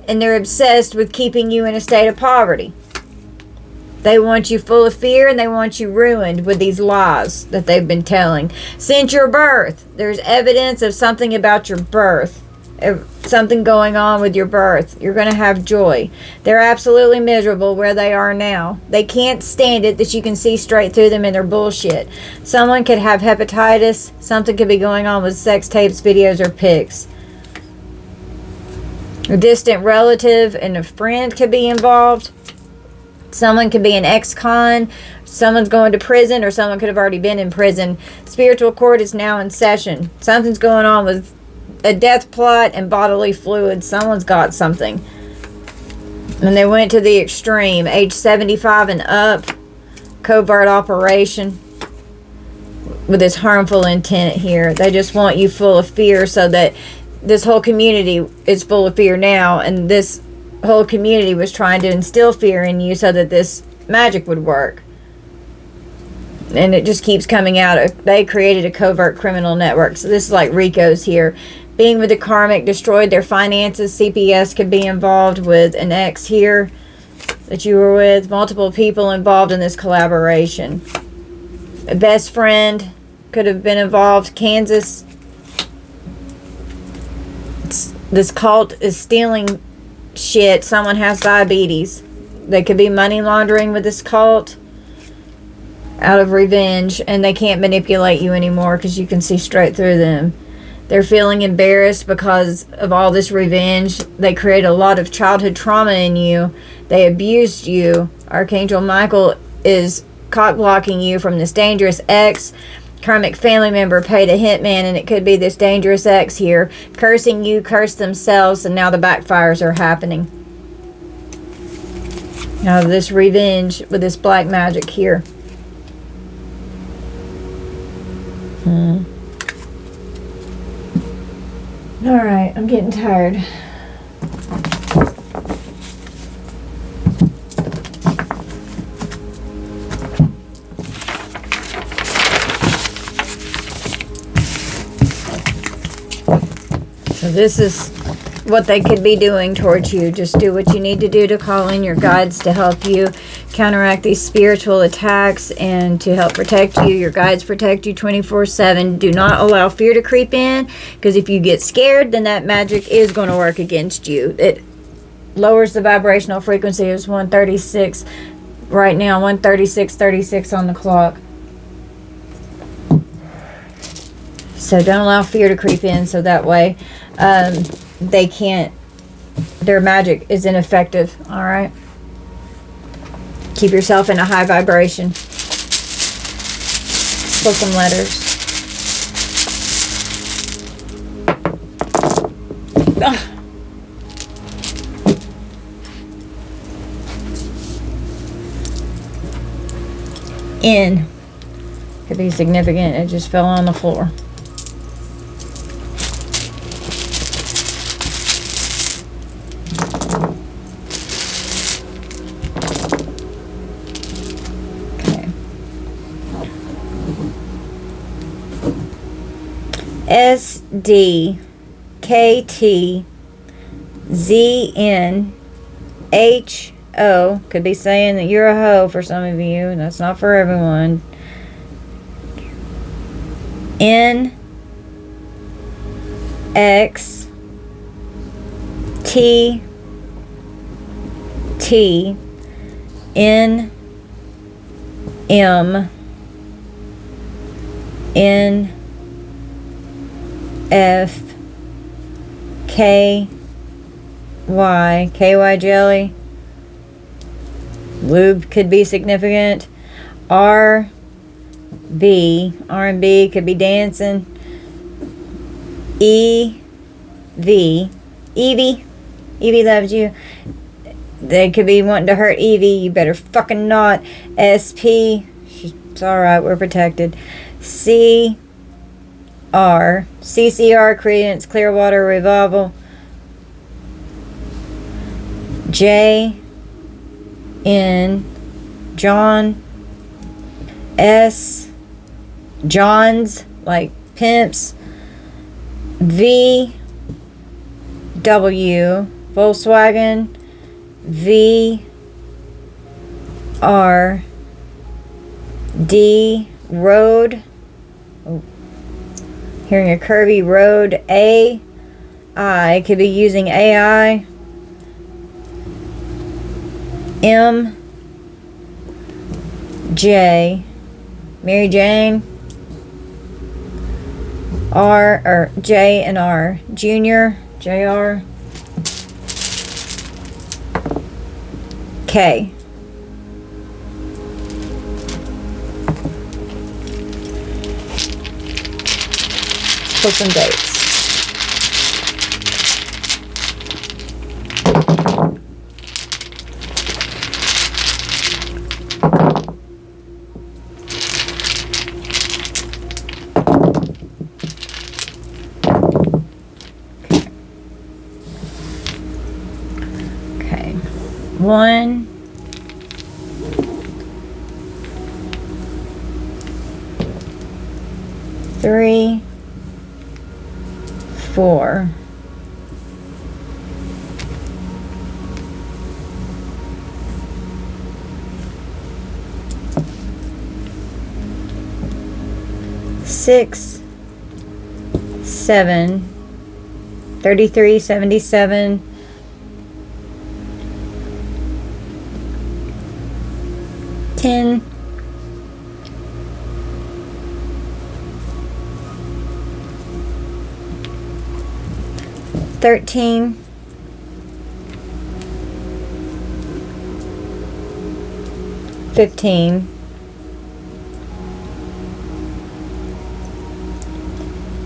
and they're obsessed with keeping you in a state of poverty. They want you full of fear, and they want you ruined with these lies that they've been telling. Since your birth, there's evidence of something about your birth, something going on with your birth. You're going to have joy. They're absolutely miserable where they are now. They can't stand it that you can see straight through them and their bullshit. Someone could have hepatitis. Something could be going on with sex tapes, videos, or pics. A distant relative and a friend could be involved. Someone could be an ex-con. Someone's going to prison, or someone could have already been in prison. Spiritual court is now in session. Something's going on with a death plot and bodily fluids. Someone's got something. And they went to the extreme. Age 75 and up. Covert operation. With this harmful intent here. They just want you full of fear so that this whole community is full of fear now, and this whole community was trying to instill fear in you so that this magic would work. And it just keeps coming out. They created a covert criminal network. So this is like Rico's here. Being with the karmic destroyed their finances. CPS could be involved with an ex here that you were with. Multiple people involved in this collaboration. A best friend could have been involved. Kansas. This cult is stealing shit. Someone has diabetes. They could be money laundering with this cult out of revenge, and they can't manipulate you anymore because you can see straight through them. They're feeling embarrassed because of all this revenge. They create a lot of childhood trauma in you. They abused you. Archangel Michael is cock blocking you from this dangerous ex. Karmic family member paid a hitman, and it could be this dangerous ex here cursing you, curse themselves, and now the backfires are happening. Now this revenge with this black magic here. Alright, I'm getting tired. So this is what they could be doing towards you. Just do what you need to do to call in your guides to help you counteract these spiritual attacks and to help protect you. Your guides protect you 24/7. Do not allow fear to creep in, because if you get scared, then that magic is going to work against you. It lowers the vibrational frequency. It's 136 right now, 136.36 on the clock. So don't allow fear to creep in, so that way they can't, their magic is ineffective. All right, keep yourself in a high vibration. Pull some letters. Ugh. In could be significant. It just fell on the floor. SDKTZNHO could be saying that you're a hoe for some of you, and that's not for everyone. KY jelly. Lube could be significant. R&B could be dancing. Evie loves you. They could be wanting to hurt Evie. You better fucking not. SP, it's alright, we're protected. CCR, Credence Clearwater Revival. JN, John. S, Johns, like pimps. VW, Volkswagen. VRD, road. Oh. Hearing a curvy road. AI could be using AI. MJ, Mary Jane. R, or J and R, Junior, JR. K. Let's put some dates. 1, 3, 4. 6, 7, 33, 77, 10, 13, 15,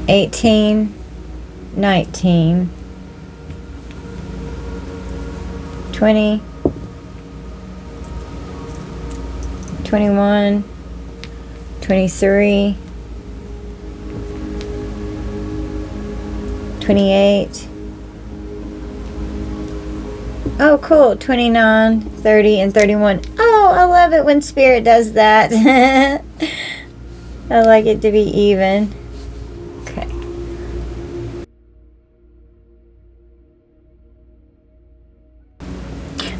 18, 19, 20, 21, 23, 28. Oh, cool. 29, 30, and 31. Oh, I love it when Spirit does that. I like it to be even. Okay.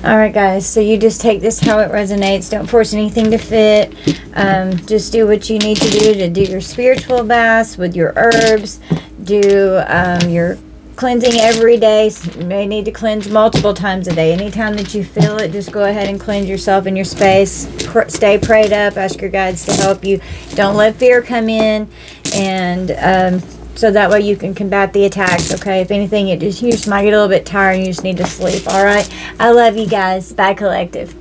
Alright guys, so you just take this how it resonates. Don't force anything to fit. Just do what you need to do your spiritual baths with your herbs. Do your cleansing every day. You may need to cleanse multiple times a day. Anytime that you feel it, just go ahead and cleanse yourself in your space. Stay prayed up. Ask your guides to help you. Don't let fear come in. And so that way you can combat the attacks, okay? If anything, you just might get a little bit tired and you just need to sleep, all right? I love you guys. Bye, Collective.